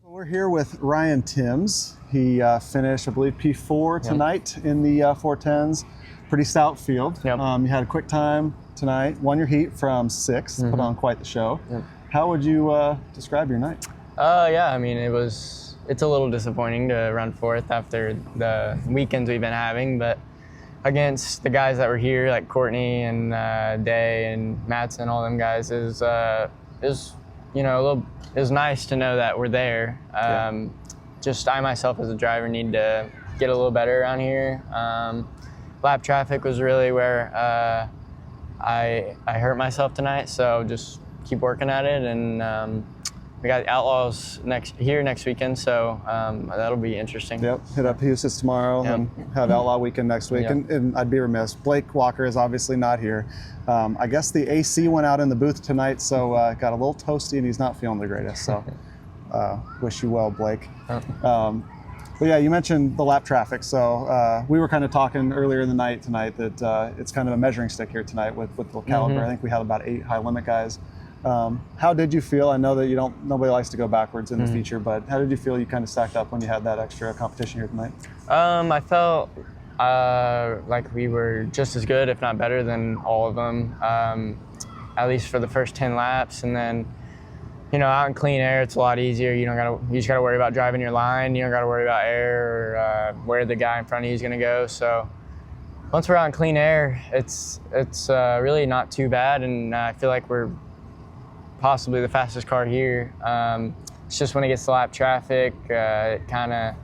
We're here with Ryan Timms. He finished, I believe, P4 tonight in the 410s. Pretty stout field. Yep. You had a quick time tonight, won your heat from 6th, put on quite the show. Yep. How would you describe your night? Yeah, I mean, it's a little disappointing to run 4th after the weekends we've been having, but against the guys that were here, like Courtney and Day and Mattson, all them guys, it was nice to know that we're there. Just I myself as a driver need to get a little better around here. Lap traffic was really where I hurt myself tonight, so just keep working at it. And we got the Outlaws next weekend, so that'll be interesting. Yep, hit up Houston tomorrow and have Outlaw weekend next week. Yep. And I'd be remiss, Blake Walker is obviously not here. I guess the AC went out in the booth tonight, so got a little toasty and he's not feeling the greatest. So wish you well, Blake. But yeah, you mentioned the lap traffic. So we were kind of talking earlier in the night tonight that it's kind of a measuring stick here tonight with the caliber. I think we had about 8 high limit guys. How did you feel? I know that nobody likes to go backwards in the feature, but how did you feel you kind of stacked up when you had that extra competition here tonight? I felt like we were just as good, if not better, than all of them, at least for the first 10 laps. And then, out in clean air, it's a lot easier. You just gotta worry about driving your line. You don't gotta worry about air or where the guy in front of you is gonna go. So, once we're on clean air, it's really not too bad, and I feel like we're possibly the fastest car here. It's just when it gets to lap traffic, it kind of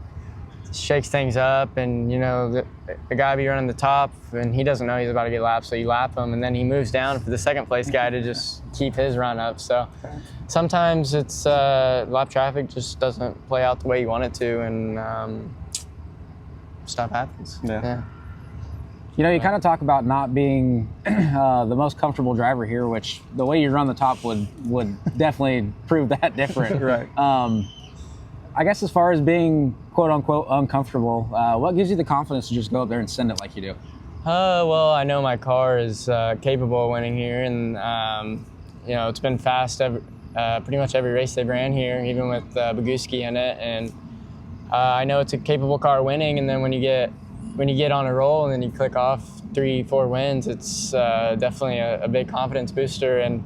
shakes things up, and the guy be running the top, and he doesn't know he's about to get lapped, so you lap him, and then he moves down for the second place guy to just keep his run up. So sometimes it's lap traffic just doesn't play out the way you want it to, and stuff happens. Yeah. You kind of talk about not being the most comfortable driver here, which the way you run the top would definitely prove that different. Right. I guess as far as being quote unquote uncomfortable, what gives you the confidence to just go up there and send it like you do? Well, I know my car is capable of winning here, and it's been fast pretty much every race they've ran here, even with Boguski in it, and I know it's a capable car winning. And then when you get on a roll and then you click off 3-4 wins, it's definitely a big confidence booster. And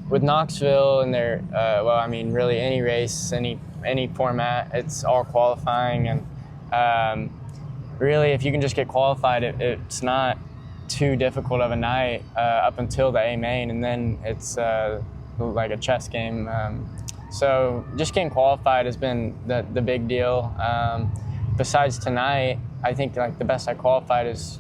with Knoxville and their, really any race, any format, it's all qualifying. And really, if you can just get qualified, it's not too difficult of a night up until the A main, and then it's like a chess game. So just getting qualified has been the big deal. Besides tonight, I think like the best I qualified is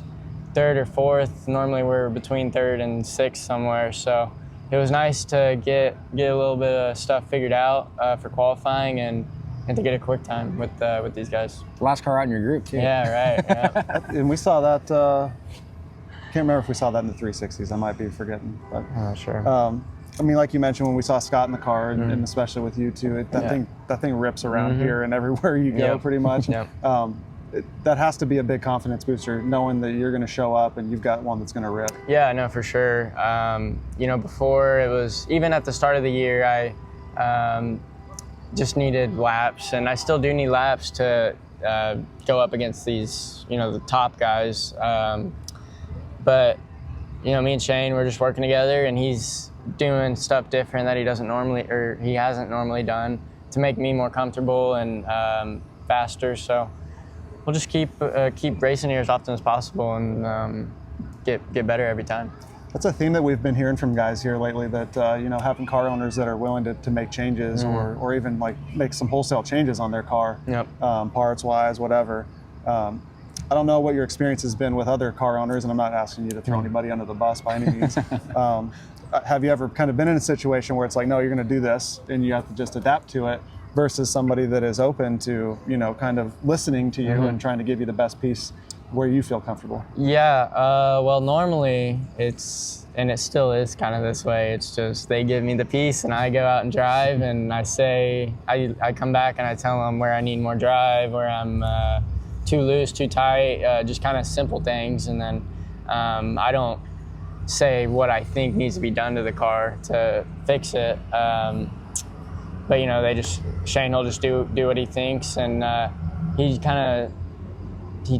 3rd or 4th. Normally we're between 3rd and 6th somewhere. So it was nice to get a little bit of stuff figured out for qualifying and to get a quick time with these guys. Last car out in your group too. Yeah, right. Yeah. And we saw that. Can't remember if we saw that in the 360s. I might be forgetting, but Sure. Like you mentioned, when we saw Scott in the car, and especially with you two, that thing rips around here and everywhere you go, pretty much. Yep. That has to be a big confidence booster, knowing that you're going to show up and you've got one that's going to rip. Yeah, no, for sure. Before it was, even at the start of the year, I just needed laps, and I still do need laps to go up against these, the top guys. But me and Shane, we're just working together, and he's doing stuff different that he hasn't normally done to make me more comfortable and faster. So we'll just keep racing here as often as possible and get better every time. That's a theme that we've been hearing from guys here lately, that having car owners that are willing to make changes or even like make some wholesale changes on their car, parts wise, whatever. I don't know what your experience has been with other car owners, and I'm not asking you to throw anybody under the bus by any means. Have you ever kind of been in a situation where it's like, no, you're going to do this and you have to just adapt to it, versus somebody that is open to, kind of listening to you and trying to give you the best piece where you feel comfortable? Yeah, well, normally it still is kind of this way. It's just they give me the piece and I go out and drive, and I come back and I tell them where I need more drive, where I'm too loose, too tight, just kind of simple things. And then I don't say what I think needs to be done to the car to fix it. But Shane will just do what he thinks, and he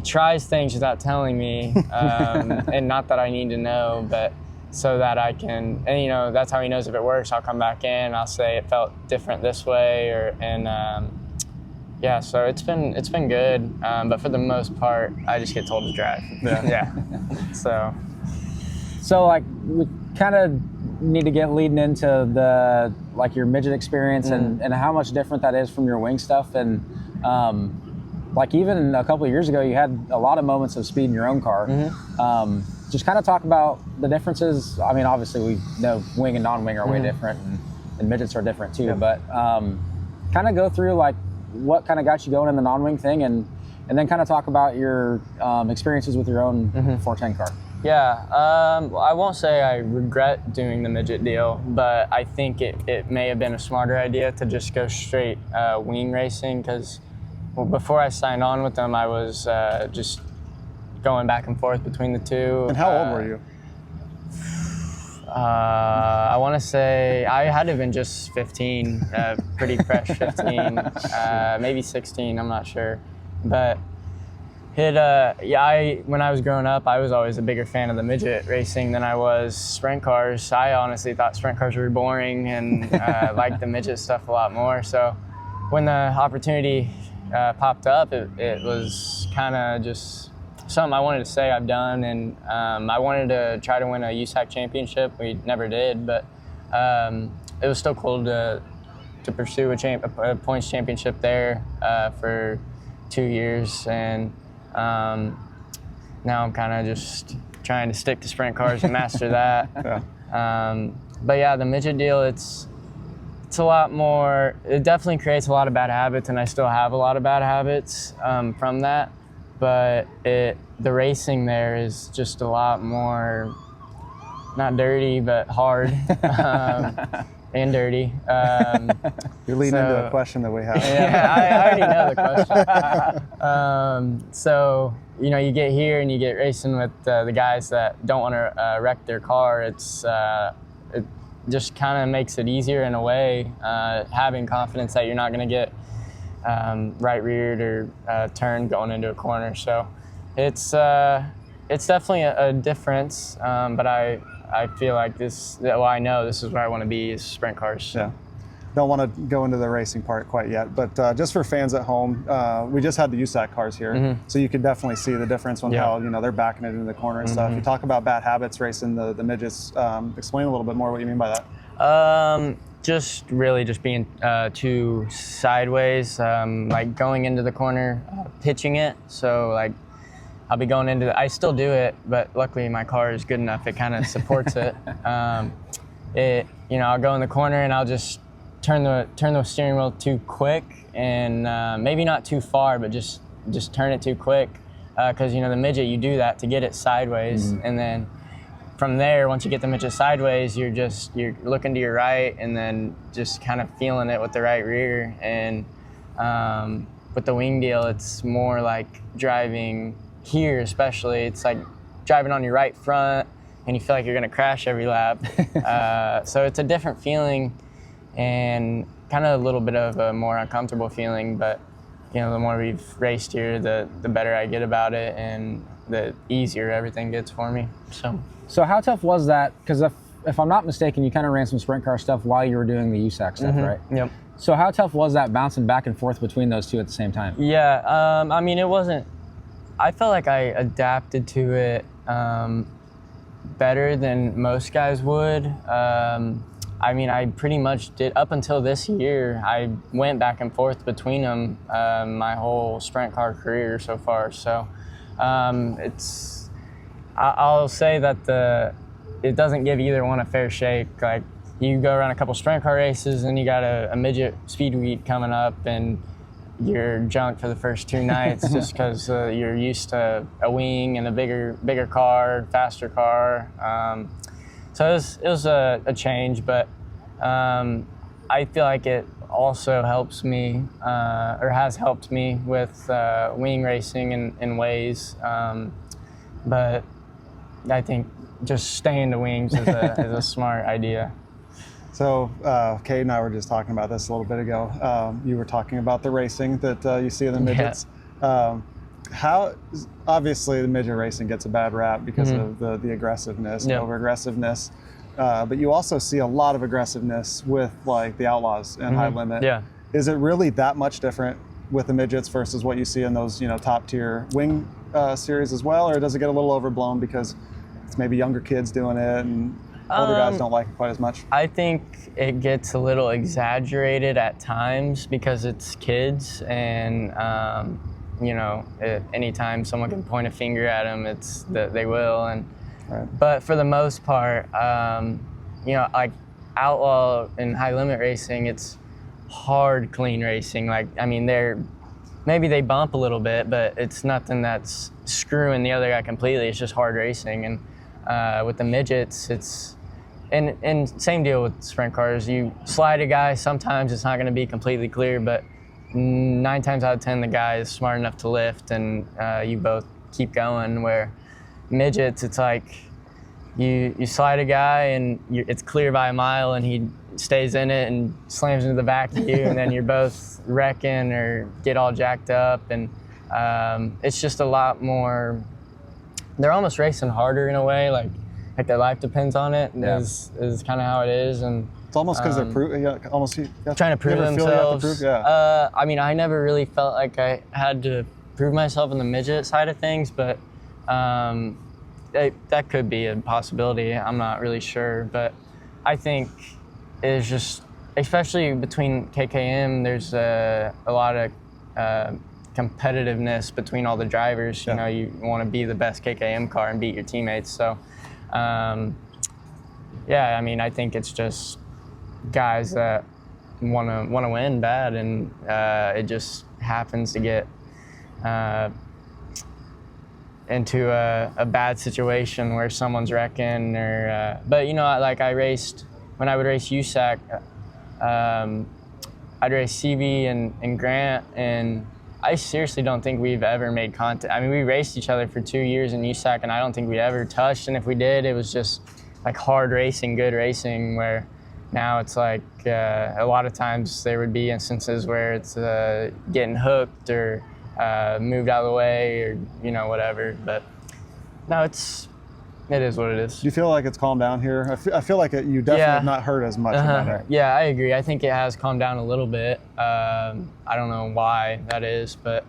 tries things without telling me, and not that I need to know, but so that I can, and that's how he knows if it works. I'll come back in, I'll say it felt different this way, so it's been good, but for the most part, I just get told to drive. Yeah. So like we kind of need to get leading into your midget experience and how much different that is from your wing stuff. And even a couple of years ago, you had a lot of moments of speed in your own car. Just kind of talk about the differences. I mean, obviously we know wing and non-wing are way different, and midgets are different too, but kind of go through like what kind of got you going in the non-wing thing, and then kind of talk about your experiences with your own 410 car. Yeah, I won't say I regret doing the midget deal, but I think it may have been a smarter idea to just go straight wing racing, because before I signed on with them, I was just going back and forth between the two. And how old were you? I want to say I had to have been just 15, pretty fresh 15, maybe 16, I'm not sure. But when I was growing up, I was always a bigger fan of the midget racing than I was sprint cars. I honestly thought sprint cars were boring and liked the midget stuff a lot more. So when the opportunity popped up, it was kind of just something I wanted to say I've done, and I wanted to try to win a USAC championship. We never did, but it was still cool to pursue a points championship there for 2 years, and now I'm kind of just trying to stick to sprint cars and master that. Yeah. But yeah, the midget deal, it's a lot more. It definitely creates a lot of bad habits, and I still have a lot of bad habits from that. But the racing there is just a lot more, not dirty, but hard and dirty. You're leading into a question that we have. Yeah, I already know the question. So, you know, you get here and you get racing with the guys that don't want to wreck their car. It just kind of makes it easier in a way, having confidence that you're not going to get right reared or turned going into a corner. So it's definitely a difference, but I feel like I know this is where I want to be, is sprint cars. Yeah. Don't want to go into the racing part quite yet, but just for fans at home, we just had the USAC cars here, so you can definitely see the difference on how, you know, they're backing it into the corner and stuff. You talk about bad habits racing the midgets. Explain a little bit more what you mean by that. Just being too sideways, like going into the corner, pitching it. So like I'll be going into I still do it, but luckily my car is good enough. It kind of supports it. You know, I'll go in the corner and I'll just turn the steering wheel too quick, and maybe not too far, but just turn it too quick. Because, you know, the midget, you do that to get it sideways, and then from there, once you get the midget sideways, you're looking to your right and then just kind of feeling it with the right rear. And with the wing deal, it's more like driving here, especially. It's like driving on your right front, and you feel like you're going to crash every lap. So it's a different feeling, and kind of a little bit of a more uncomfortable feeling. But, you know, the more we've raced here, the better I get about it, and the easier everything gets for me. So how tough was that? Because if I'm not mistaken, you kind of ran some sprint car stuff while you were doing the USAC stuff, right? Yep. So how tough was that bouncing back and forth between those two at the same time? Yeah, I mean, it wasn't. I felt like I adapted to it better than most guys would. I mean, I pretty much did, up until this year, I went back and forth between them my whole sprint car career so far. So I'll say that it doesn't give either one a fair shake. Like, you go around a couple sprint car races, and you got a midget speed week coming up, and you're junk for the first 2 nights just because you're used to a wing and a bigger car, faster car. So it was a change, but I feel like it also helps me, or has helped me with wing racing in ways. But I think just staying to wings is a smart idea. So Kade and I were just talking about this a little bit ago. You were talking about the racing that you see in the midgets. How, obviously the midget racing gets a bad rap because of the aggressiveness, over aggressiveness. But you also see a lot of aggressiveness with like the Outlaws and High Limit. Yeah. Is it really that much different with the midgets versus what you see in those, you know, top tier wing series as well, or does it get a little overblown because it's maybe younger kids doing it and older guys don't like it quite as much? I think it gets a little exaggerated at times because it's kids, and you know, anytime someone can point a finger at them, it's that they will. And but for the most part, you know, like Outlaw and High Limit racing, it's hard, clean racing. Like, I mean, maybe they bump a little bit, but it's nothing that's screwing the other guy completely. It's just hard racing. And with the midgets, it's and same deal with sprint cars. You slide a guy, sometimes it's not going to be completely clear, but 9 times out of 10, the guy is smart enough to lift, and you both keep going. Where midgets, it's like you slide a guy and it's clear by a mile, and he stays in it and slams into the back of you, and then you're both wrecking or get all jacked up. And it's just a lot more. They're almost racing harder in a way, like their life depends on it. Is kind of how it is. And it's almost because they're almost trying to prove themselves. I mean, I never really felt like I had to prove myself in the midget side of things, but That could be a possibility. I'm not really sure, but I think it's just, especially between KKM, there's a lot of competitiveness between all the drivers. You know, you want to be the best KKM car and beat your teammates. So, yeah, I mean, I think it's just guys that want to win bad, and it just happens to get into a bad situation where someone's wrecking, or but you know, like when I would race USAC, I'd race CV and Grant, and I seriously don't think we've ever made contact. I mean, we raced each other for 2 years in USAC, and I don't think we ever touched, and if we did, it was just like hard racing, good racing, where now it's like a lot of times there would be instances where it's getting hooked or moved out of the way, or you know, whatever. But no, it is what it is. Do you feel like it's calmed down here? I feel like you definitely have not heard as much about it. Yeah, I agree. I think it has calmed down a little bit. I don't know why that is, but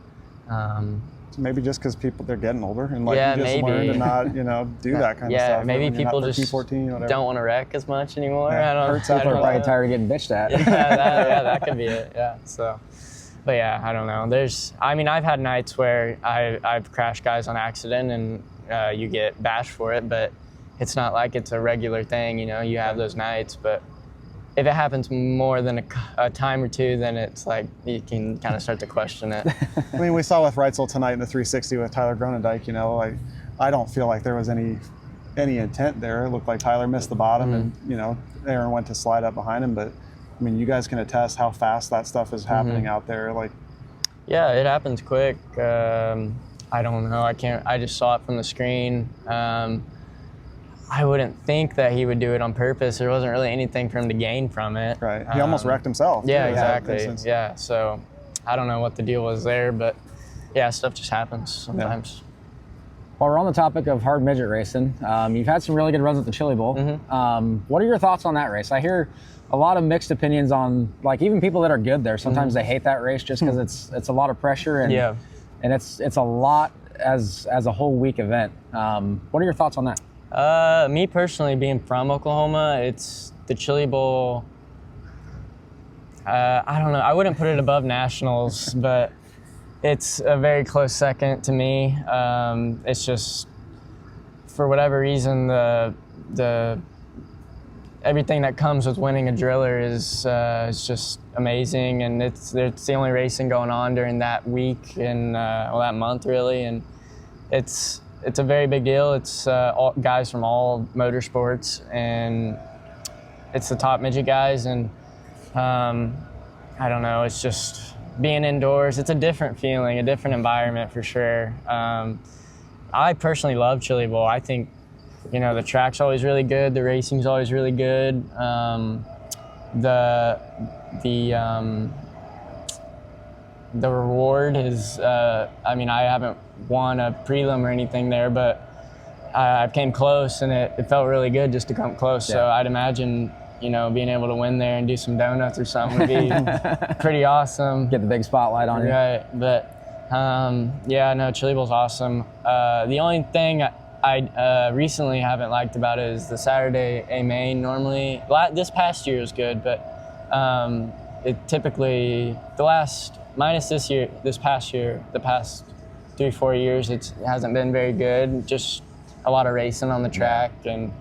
maybe just because they're getting older, and like yeah, you just learn to not, you know, do that kind of stuff. Yeah, maybe people just don't want to wreck as much anymore. Yeah, I don't know. People are probably tired of getting bitched at. that could be it. Yeah. So, but yeah, I don't know. I mean, I've had nights where I've crashed guys on accident, and you get bashed for it, but it's not like it's a regular thing. You know, you have those nights, but if it happens more than a time or two, then it's like you can kind of start to question it. I mean, we saw with Reitzel tonight in the 360 with Tyler Gronendijk, you know, like I don't feel like there was any intent there. It looked like Tyler missed the bottom, and you know, Aaron went to slide up behind him. But I mean, you guys can attest how fast that stuff is happening out there. Like, yeah, it happens quick. I don't know. I just saw it from the screen. I wouldn't think that he would do it on purpose. There wasn't really anything for him to gain from it. Right. He almost wrecked himself. Yeah, exactly. Yeah. So I don't know what the deal was there, but yeah, stuff just happens sometimes. Yeah. While we're on the topic of hard midget racing, you've had some really good runs at the Chili Bowl. What are your thoughts on that race? I hear a lot of mixed opinions on, like, even people that are good there. Sometimes they hate that race just because it's a lot of pressure, and and it's a lot as a whole week event. What are your thoughts on that? Me personally, being from Oklahoma, it's the Chili Bowl. I don't know. I wouldn't put it above nationals, but it's a very close second to me. It's just, for whatever reason, the everything that comes with winning a driller is just amazing, and it's the only racing going on during that week and that month really, and it's a very big deal. It's all guys from all motorsports, and it's the top midget guys, and I don't know, it's just being indoors. It's a different feeling, a different environment for sure. I personally love Chili Bowl. I think, you know, the track's always really good, the racing's always really good. The reward is, I mean, I haven't won a prelim or anything there, but I came close, and it felt really good just to come close. So I'd imagine, you know, being able to win there and do some donuts or something would be pretty awesome. Get the big spotlight on you. Right, but yeah, no, Chili Bowl's awesome. The only thing I recently haven't liked about it is the Saturday A main. Normally, this past year was good, but it typically, this past year, the past 3-4 years, it hasn't been very good. Just a lot of racing on the track. And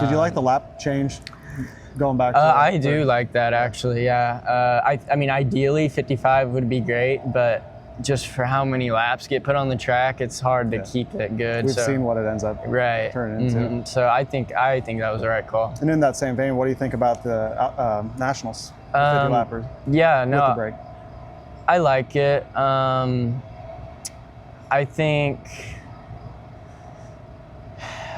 did you like the lap change going back to I do like that, actually. Yeah, I mean, ideally 55 would be great, but just for how many laps get put on the track, it's hard to keep it good. We've seen what it ends up turning into. So I think that was the right call. And in that same vein, what do you think about the nationals, the 50 lappers? Yeah, no, with the break? I like it. I think,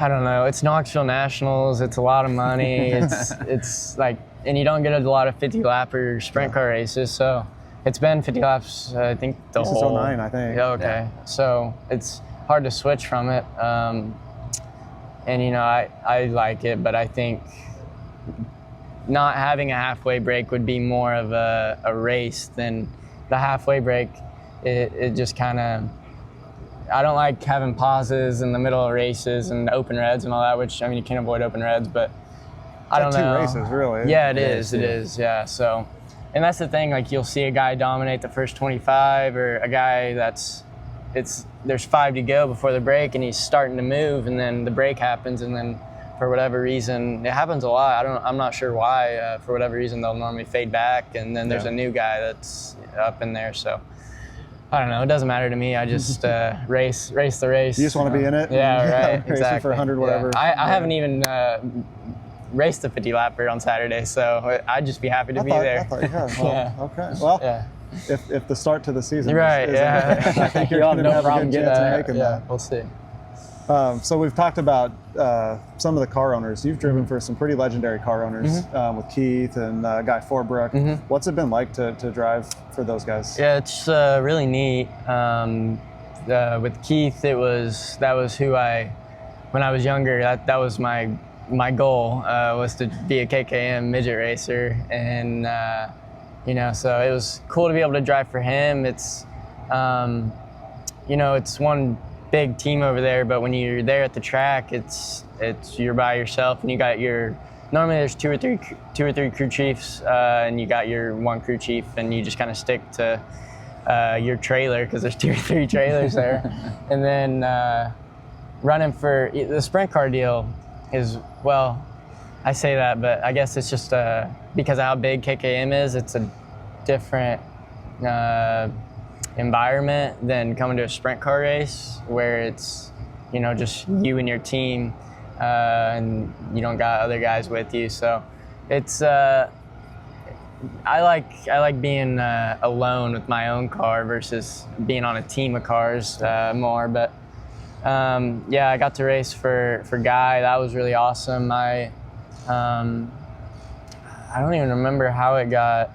I don't know, it's Knoxville Nationals, it's a lot of money, it's like, and you don't get a lot of 50 lapper sprint car races, so it's been 50 laps, I think, the whole. Since 09, I think. Yeah, okay. Yeah. So it's hard to switch from it. And, you know, I like it, but I think not having a halfway break would be more of a race than the halfway break. It just kind of, I don't like having pauses in the middle of races and open reds and all that, which, I mean, you can't avoid open reds, but I don't know. 2 races, really. Yeah, it is. Yeah. So, and that's the thing, like you'll see a guy dominate the first 25 or a guy there's 5 to go before the break and he's starting to move and then the break happens and then for whatever reason, it happens a lot. I'm not sure why, for whatever reason, they'll normally fade back and then there's a new guy that's up in there. So I don't know. It doesn't matter to me. I just race the race. You just want to be in it? Yeah, right. Racing for 100, whatever. Yeah. I haven't even raced a 50 lapper on Saturday, so I'd just be happy to be there. I thought you had. Well, okay. Well, if the start to the season right, is I think you're going to have a good chance of making that. We'll see. So we've talked about some of the car owners. You've driven for some pretty legendary car owners with Keith and Guy Forbrook. What's it been like to drive for those guys? Yeah, it's really neat. With Keith, that was who when I was younger, that was my goal was to be a KKM midget racer, and so it was cool to be able to drive for him. It's it's one big team over there, but when you're there at the track, you're by yourself, and you got normally there's two or three crew chiefs, and you got your one crew chief, and you just kind of stick to your trailer because there's 2 or 3 trailers there, and then running for the sprint car deal is, well, I say that, but I guess it's just because of how big KKM is, it's a different environment than coming to a sprint car race where it's just you and your team, and you don't got other guys with you. So it's I like being alone with my own car versus being on a team of cars more. But I got to race for Guy. That was really awesome. I don't even remember how it got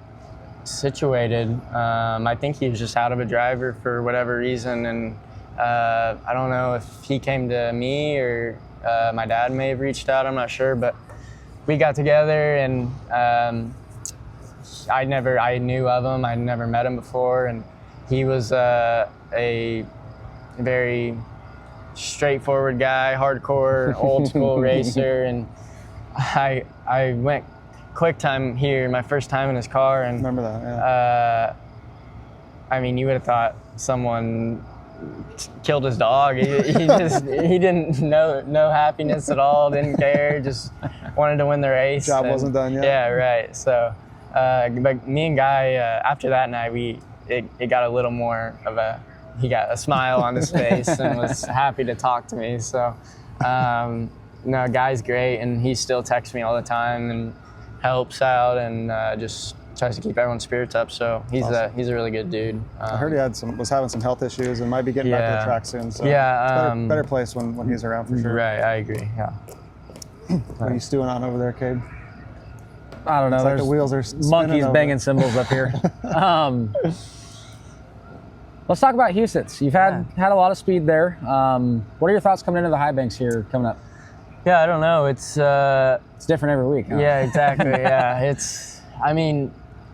situated. I think he was just out of a driver for whatever reason, and I don't know if he came to me or my dad may have reached out. I'm not sure, but we got together, and I knew of him. I'd never met him before, and he was a very straightforward guy, hardcore, old school racer, and I went quick time here, my first time in his car, and remember that. Yeah. I mean, you would have thought someone killed his dog. He didn't know happiness at all, didn't care, just wanted to win the race. Job wasn't done yet. Yeah, right. So, but me and Guy, after that night, it got a little more of he got a smile on his face and was happy to talk to me. So, no, Guy's great, and he still texts me all the time and helps out and just tries to keep everyone's spirits up. So he's awesome. He's a really good dude. I heard he was having some health issues and might be getting back to the track soon. So it's better place when he's around for sure. Right, I agree. Yeah. What are you stewing on over there, Cade? I don't know. It's There's like the wheels are monkeys banging cymbals up here. Let's talk about Huset's. You've had a lot of speed there. What are your thoughts coming into the high banks here coming up? Yeah, I don't know. It's different every week. Huh? Yeah, exactly. Yeah, I mean,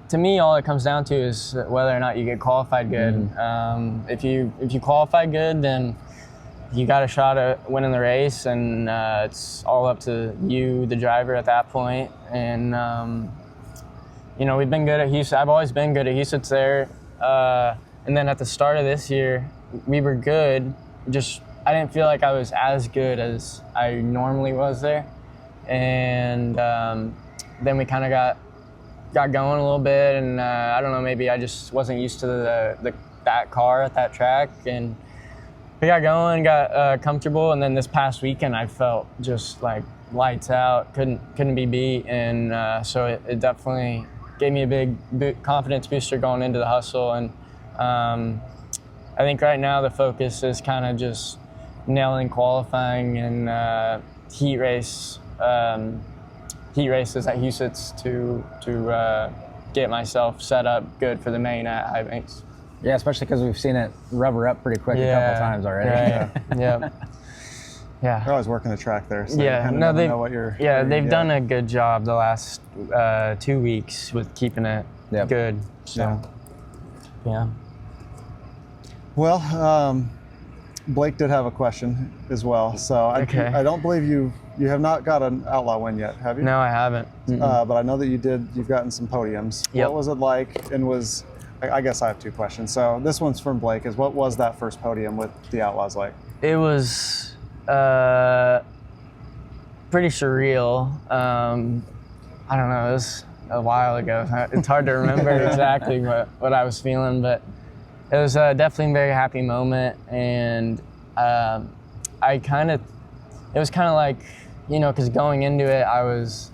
to me, all it comes down to is whether or not you get qualified good. If you qualify good, then you got a shot at winning the race, and it's all up to you, the driver, at that point. And we've been good at Houston. I've always been good at Houston's there. And then at the start of this year, we were good. Just I didn't feel like I was as good as I normally was there. And then we kind of got going a little bit, and I don't know, maybe I just wasn't used to that car at that track, and we got going, got comfortable, and then this past weekend I felt just like lights out, couldn't be beat, and so it definitely gave me a big confidence booster going into the hustle. And I think right now the focus is kind of just nailing qualifying and heat races at Huset's to get myself set up good for the main at High Banks. Yeah, especially because we've seen it rubber up pretty quick a couple times already. Right. Yeah. Yeah. They're always working the track there. So yeah. You kind of know what you're. They've done a good job the last 2 weeks with keeping it good. So, yeah. Well, Blake did have a question as well. So I don't believe you have not got an Outlaw win yet, have you? No, I haven't. But I know that you've gotten some podiums. Yep. What was it like? And I guess I have two questions. So this one's from Blake. What was that first podium with the Outlaws like? It was pretty surreal. I don't know. It was a while ago. It's hard to remember exactly what I was feeling, but it was definitely a very happy moment. And it was kind of like, because going into it, I was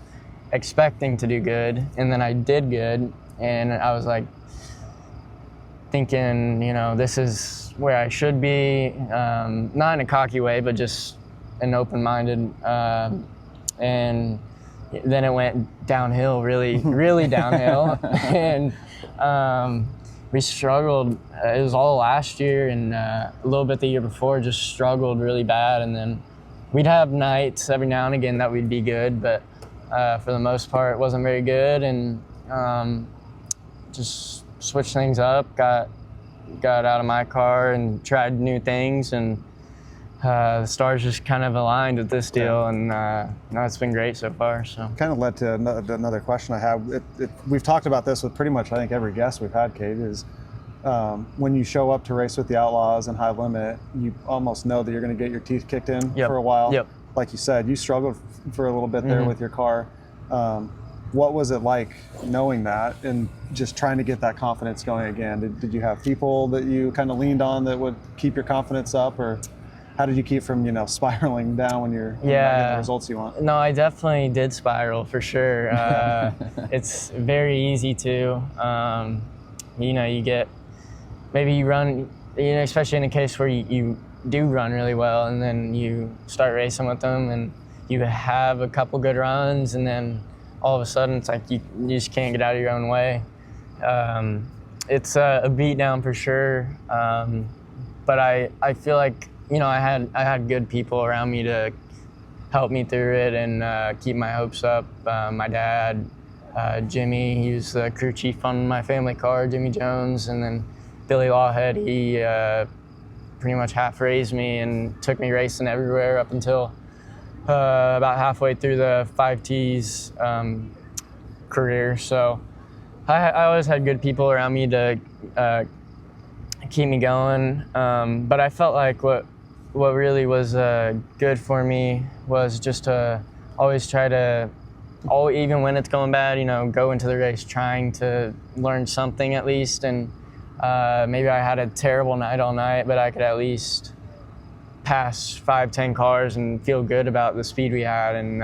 expecting to do good, and then I did good, and I was like thinking, this is where I should be, not in a cocky way, but just an open-minded, and then it went downhill, really downhill, and we struggled. It was all last year and a little bit the year before, just struggled really bad, and then we'd have nights every now and again that we'd be good, but for the most part, it wasn't very good, and just switched things up, got out of my car and tried new things, and the stars just kind of aligned with this deal, and it's been great so far. So kind of led to another question I have. We've talked about this with pretty much, I think, every guest we've had, Cade, is when you show up to race with the Outlaws and high limit, you almost know that you're going to get your teeth kicked in for a while. Yep. Like you said, you struggled for a little bit there with your car. What was it like knowing that and just trying to get that confidence going again? Did you have people that you kind of leaned on that would keep your confidence up, or how did you keep from, spiraling down when you're not getting the results you want? No, I definitely did spiral for sure. It's very easy to, you get, maybe you run, especially in a case where you do run really well, and then you start racing with them and you have a couple good runs, and then all of a sudden it's like you just can't get out of your own way. It's a beat down for sure, but I feel like I had good people around me to help me through it and keep my hopes up. My dad, Jimmy, he was the crew chief on my family car, Jimmy Jones, and then Billy Lawhead, he pretty much half raised me and took me racing everywhere up until about halfway through the 5T's career. So I always had good people around me to keep me going. But I felt like what really was good for me was just to always try to, even when it's going bad, go into the race trying to learn something at least. And maybe I had a terrible night all night, but I could at least pass 5-10 cars and feel good about the speed we had, and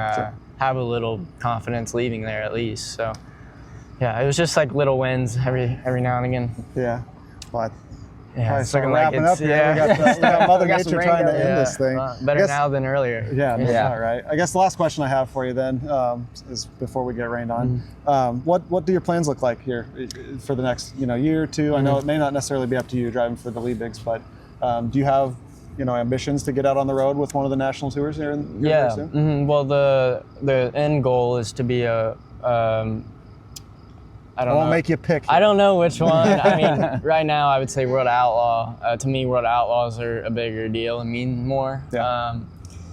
have a little confidence leaving there at least. So yeah, it was just like little wins every now and again. Yeah. Well, it's looking like wrapping up here. Yeah. We got Mother Nature trying to end this thing. Better now than earlier. Yeah, that's not right. I guess the last question I have for you then is before we get rained on. What do your plans look like here for the next year or two? I know it may not necessarily be up to you driving for the lead bigs, but do you have ambitions to get out on the road with one of the national tours here very soon? Well, the end goal is to be a I don't know. Make you pick. I don't know which one. I mean, right now I would say World Outlaw. To me, World Outlaws are a bigger deal and mean more. Yeah.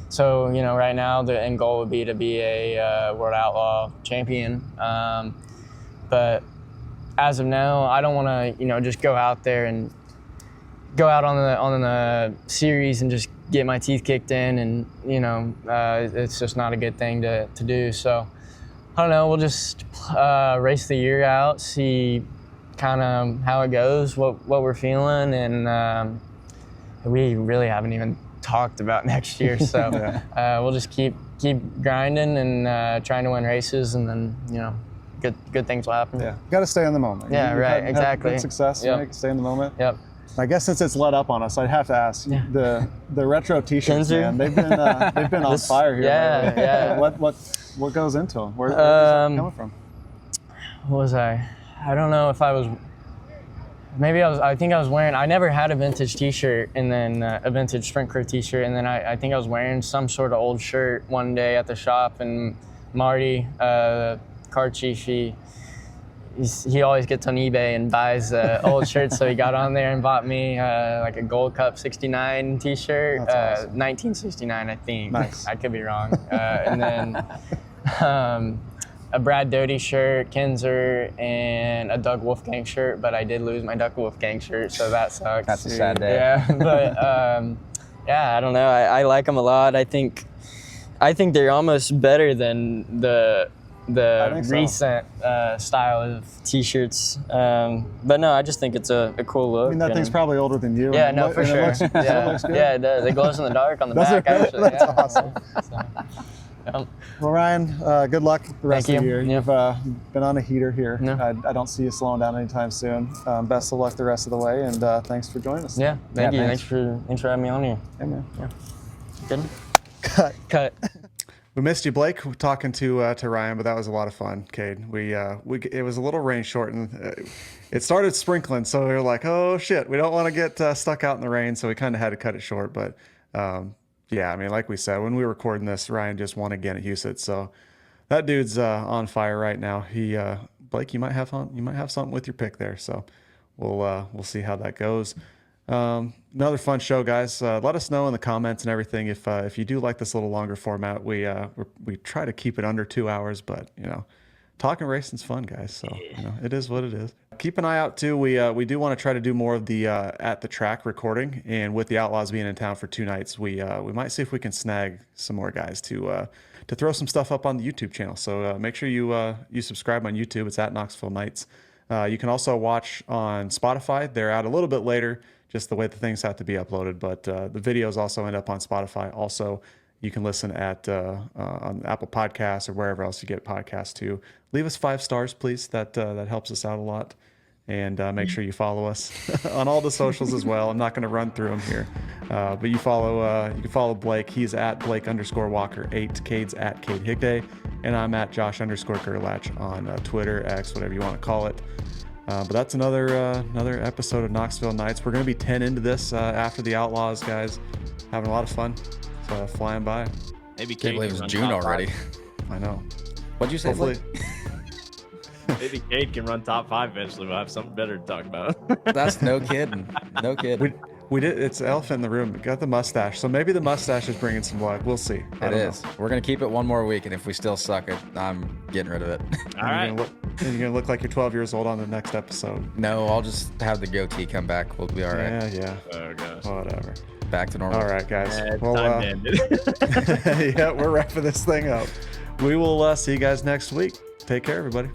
So right now the end goal would be to be a World Outlaw champion. But as of now, I don't want to just go out there and go out on the series and just get my teeth kicked in, and it's just not a good thing to do. So I don't know, we'll just race the year out, see kind of how it goes, what we're feeling, and we really haven't even talked about next year. So we'll just keep grinding and trying to win races, and then good things will happen. Yeah, got to stay in the moment. Yeah, right, exactly. Good success. Yep. Stay in the moment. Yep. I guess since it's let up on us, I'd have to ask the retro T-shirts, man. They've been on fire here. Yeah. What goes into them? Where's that coming from? What was I? I don't know if I was. Maybe I was. I think I was wearing. I never had a vintage T-shirt, and then a vintage Sprint Crew T-shirt, and then I think I was wearing some sort of old shirt one day at the shop, and Marty, car chief, he he always gets on eBay and buys old shirts, so he got on there and bought me like a Gold Cup 69 t-shirt. That's awesome. 1969, I think. Nice. I could be wrong. And then a Brad Doty shirt, Kinzer, and a Doug Wolfgang shirt, but I did lose my Doug Wolfgang shirt, so that sucks. That's a sad day. Yeah, but yeah, I don't know. I like them a lot. I think they're almost better than the think so. recent style of t-shirts. But no, I just think it's a cool look. I mean, that thing's probably older than you. Yeah, and no, it for and it sure. looks- it Yeah, looks good. yeah, it does. It glows in the dark on the Does back, it really? actually. That's yeah. awesome. So, yeah. Well, Ryan, good luck the rest Thank of the you. year. Yeah. You've been on a heater here. No. I don't see you slowing down anytime soon. Best of luck the rest of the way, and thanks for joining us. Yeah, thank Yeah, you. thanks. Thanks for having me on here. Hey, man. Good. Cut. Cut. We missed you, Blake, talking to Ryan, but that was a lot of fun, Cade. It was a little rain shortened. It started sprinkling, so we were like, oh shit, we don't want to get stuck out in the rain, so we kind of had to cut it short. But yeah, I mean, like we said, when we were recording this, Ryan just won again at Houston, so that dude's on fire right now. Blake, you might have something with your pick there, so we'll see how that goes. Another fun show, guys. Let us know in the comments and everything if you do like this little longer format. We try to keep it under 2 hours, but talking racing's fun, guys. So it is what it is. Keep an eye out too. We do want to try to do more of the at the track recording, and with the Outlaws being in town for 2 nights, we might see if we can snag some more guys to throw some stuff up on the YouTube channel. So make sure you subscribe on YouTube. It's at Knoxville Nights. You can also watch on Spotify. They're out a little bit later, just the way the things have to be uploaded. But the videos also end up on Spotify. Also, you can listen on Apple Podcasts or wherever else you get podcasts too. Leave us 5 stars, please. That helps us out a lot. And make sure you follow us on all the socials as well. I'm not going to run through them here, but you can follow Blake. He's at Blake_Walker8. Cade's at Cade Higday, and I'm at Josh_Gerlach on Twitter, X, whatever you want to call it. But that's another episode of Knoxville Nights. We're going to be 10 into this after the Outlaws, guys. Having a lot of fun. It's flying by. Maybe Can't Cade believe can it's run June top already. I know. What'd you say, Hopefully. Blake? 5. Maybe Cade can run top 5 eventually. We'll have something better to talk about. That's no kidding. No kidding. We did. It's elephant in the room. We got the mustache, so maybe the mustache is bringing some luck. We'll see. It is. We're gonna keep it one more week, and if we still suck, I'm getting rid of it. All right. You're gonna look like you're 12 years old on the next episode. No, I'll just have the goatee come back. We'll be all right. Yeah. Oh gosh. Whatever. Back to normal. All right, guys. Yeah, it's Well, time to end it. yeah, we're wrapping this thing up. We will see you guys next week. Take care, everybody.